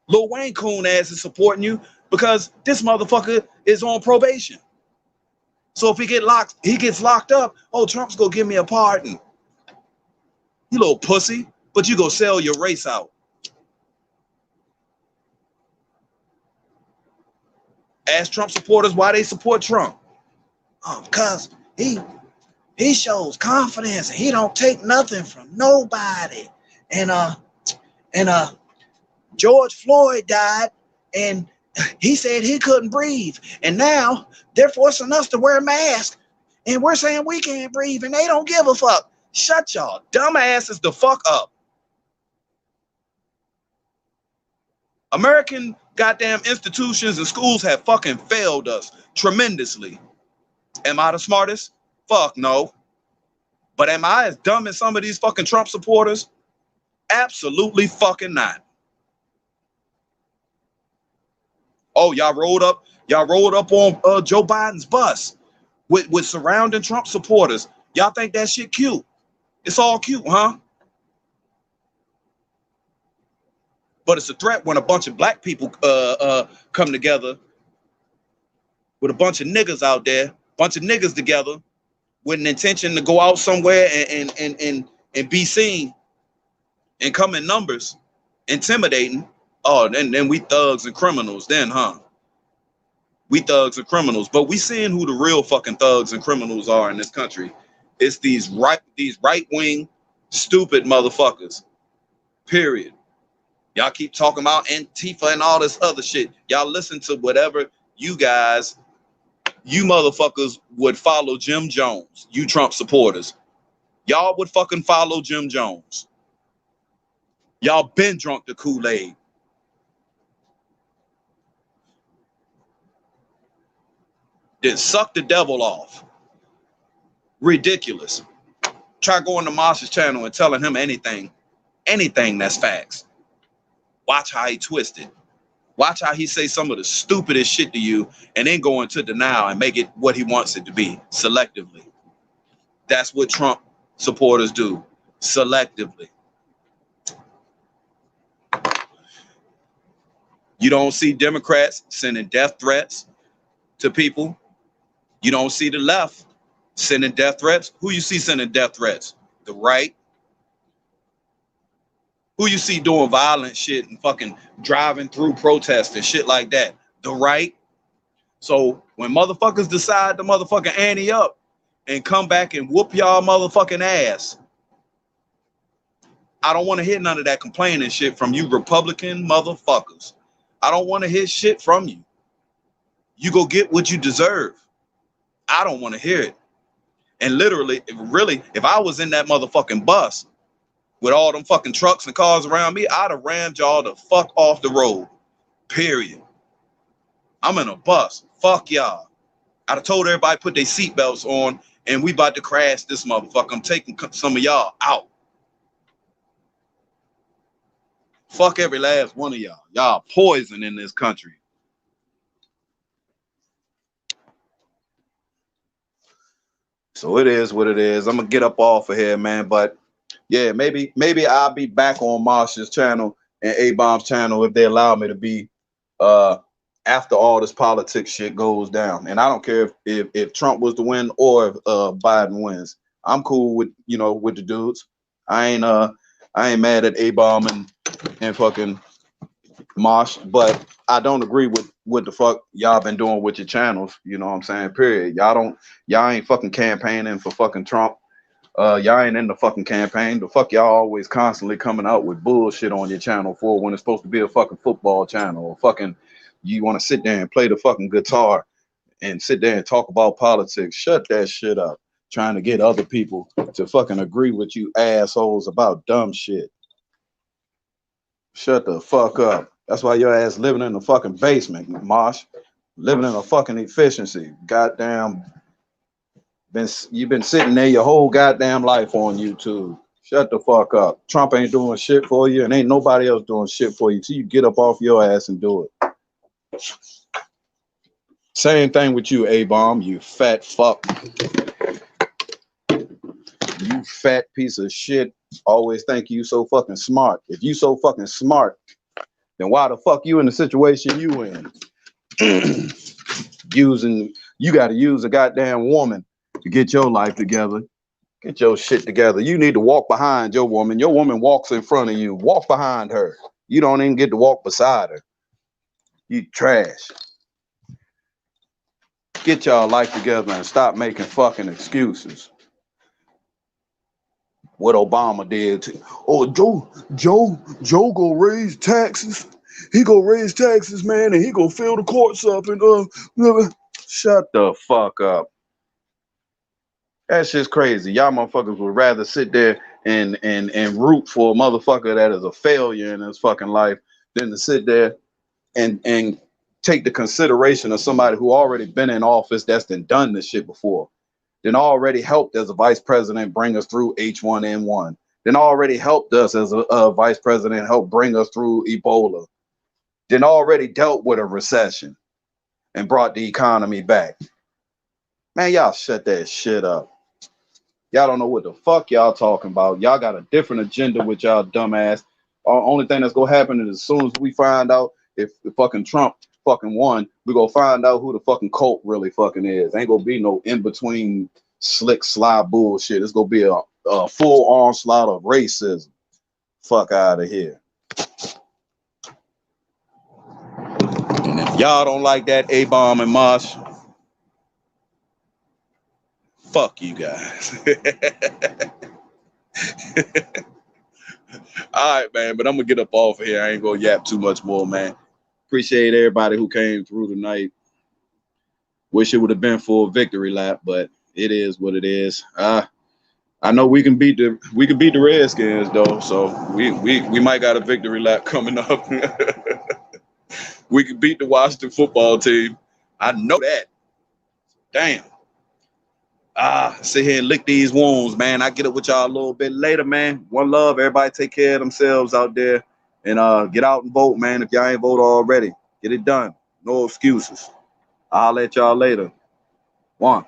Lil Wayne coon ass is supporting you because this motherfucker is on probation. So if he gets locked up, oh, Trump's gonna give me a pardon. You little pussy, but you go sell your race out. Ask Trump supporters why they support Trump. Oh, because he shows confidence and he don't take nothing from nobody. And George Floyd died and he said he couldn't breathe. And now they're forcing us to wear masks and we're saying we can't breathe and they don't give a fuck. Shut y'all dumbasses the fuck up. American goddamn institutions and schools have fucking failed us tremendously. Am I the smartest? Fuck no. But am I as dumb as some of these fucking Trump supporters? Absolutely fucking not. Oh, y'all rolled up on Joe Biden's bus with surrounding Trump supporters. Y'all think that shit cute? It's all cute, huh? But it's a threat when a bunch of black people come together with a bunch of niggas out there, bunch of niggas together with an intention to go out somewhere and be seen and come in numbers, intimidating. Oh, then we thugs and criminals then, huh? We thugs and criminals. But we seeing who the real fucking thugs and criminals are in this country. It's these right-wing, stupid motherfuckers. Period. Y'all keep talking about Antifa and all this other shit. Y'all listen to whatever you motherfuckers would follow Jim Jones. You Trump supporters. Y'all would fucking follow Jim Jones. Y'all been drunk the Kool-Aid. Then suck the devil off. Ridiculous. Try going to Mosh's channel and telling him anything that's facts. Watch how he twisted. Watch how he say some of the stupidest shit to you and then go into denial and make it what he wants it to be selectively. That's what Trump supporters do, selectively. You don't see Democrats sending death threats to people. You don't see the left sending death threats. Who you see sending death threats? The right. Who you see doing violent shit and fucking driving through protests and shit like that? The right. So when motherfuckers decide to motherfucking ante up and come back and whoop y'all motherfucking ass, I don't want to hear none of that complaining shit from you Republican motherfuckers. I don't want to hear shit from you. You go get what you deserve. I don't want to hear it. And literally, if I was in that motherfucking bus with all them fucking trucks and cars around me, I'd have rammed y'all the fuck off the road. Period. I'm in a bus. Fuck y'all. I'd have told everybody put their seatbelts on and we about to crash this motherfucker. I'm taking some of y'all out. Fuck every last one of y'all. Y'all poison in this country. So it is what it is. I'm gonna get up off of here, man. But yeah, maybe I'll be back on Marsh's channel and A-Bomb's channel if they allow me to be after all this politics shit goes down. And I don't care if Trump was to win or if Biden wins. I'm cool with with the dudes. I ain't mad at A-Bomb and fucking Marsh, but I don't agree with what the fuck y'all been doing with your channels. You know what I'm saying? Period. Y'all ain't fucking campaigning for fucking Trump. Y'all ain't in the fucking campaign. The fuck y'all always constantly coming out with bullshit on your channel for when it's supposed to be a fucking football channel, or fucking you want to sit there and play the fucking guitar and sit there and talk about politics. Shut that shit up. Trying to get other people to fucking agree with you assholes about dumb shit. Shut the fuck up. That's why your ass living in the fucking basement, Marsh. Living in a fucking efficiency. Goddamn. You've been sitting there your whole goddamn life on YouTube. Shut the fuck up. Trump ain't doing shit for you, and ain't nobody else doing shit for you. So you get up off your ass and do it. Same thing with you, A-Bomb, you fat fuck. You fat piece of shit. Always think you so fucking smart. If you so fucking smart, then why the fuck you in the situation you in? You got to use a goddamn woman to get your life together. Get your shit together. You need to walk behind your woman. Your woman walks in front of you. Walk behind her. You don't even get to walk beside her. You trash. Get y'all life together and stop making fucking excuses. What Obama did to, Joe go raise taxes. He go raise taxes, man, and he go fill the courts up and shut the fuck up. That's just crazy. Y'all motherfuckers would rather sit there and root for a motherfucker that is a failure in his fucking life than to sit there and take the consideration of somebody who already been in office that's done this shit before. Then already helped as a vice president bring us through H1N1. Then already helped us as a vice president help bring us through Ebola. Then already dealt with a recession and brought the economy back. Man, y'all shut that shit up. Y'all don't know what the fuck y'all talking about. Y'all got a different agenda with y'all dumbass. Only thing that's gonna happen is as soon as we find out if the fucking Trump fucking won, we gonna find out who the fucking cult really fucking is. Ain't gonna be no in-between slick sly bullshit. It's gonna be a full onslaught of racism. Fuck out of here. And if y'all don't like that, A-Bomb and Mosh, fuck you guys. All right, man, but I'm gonna get up off of here. I ain't gonna yap too much more, man. Appreciate everybody who came through tonight. Wish it would have been for a victory lap, but it is what it is. I know we can beat the Redskins though, so we might got a victory lap coming up. We can beat the Washington football team. I know that. Damn. Sit here and lick these wounds, man. I get up with y'all a little bit later, man. One love. Everybody take care of themselves out there. And get out and vote, man. If y'all ain't voted already, get it done. No excuses. I'll let y'all later. One.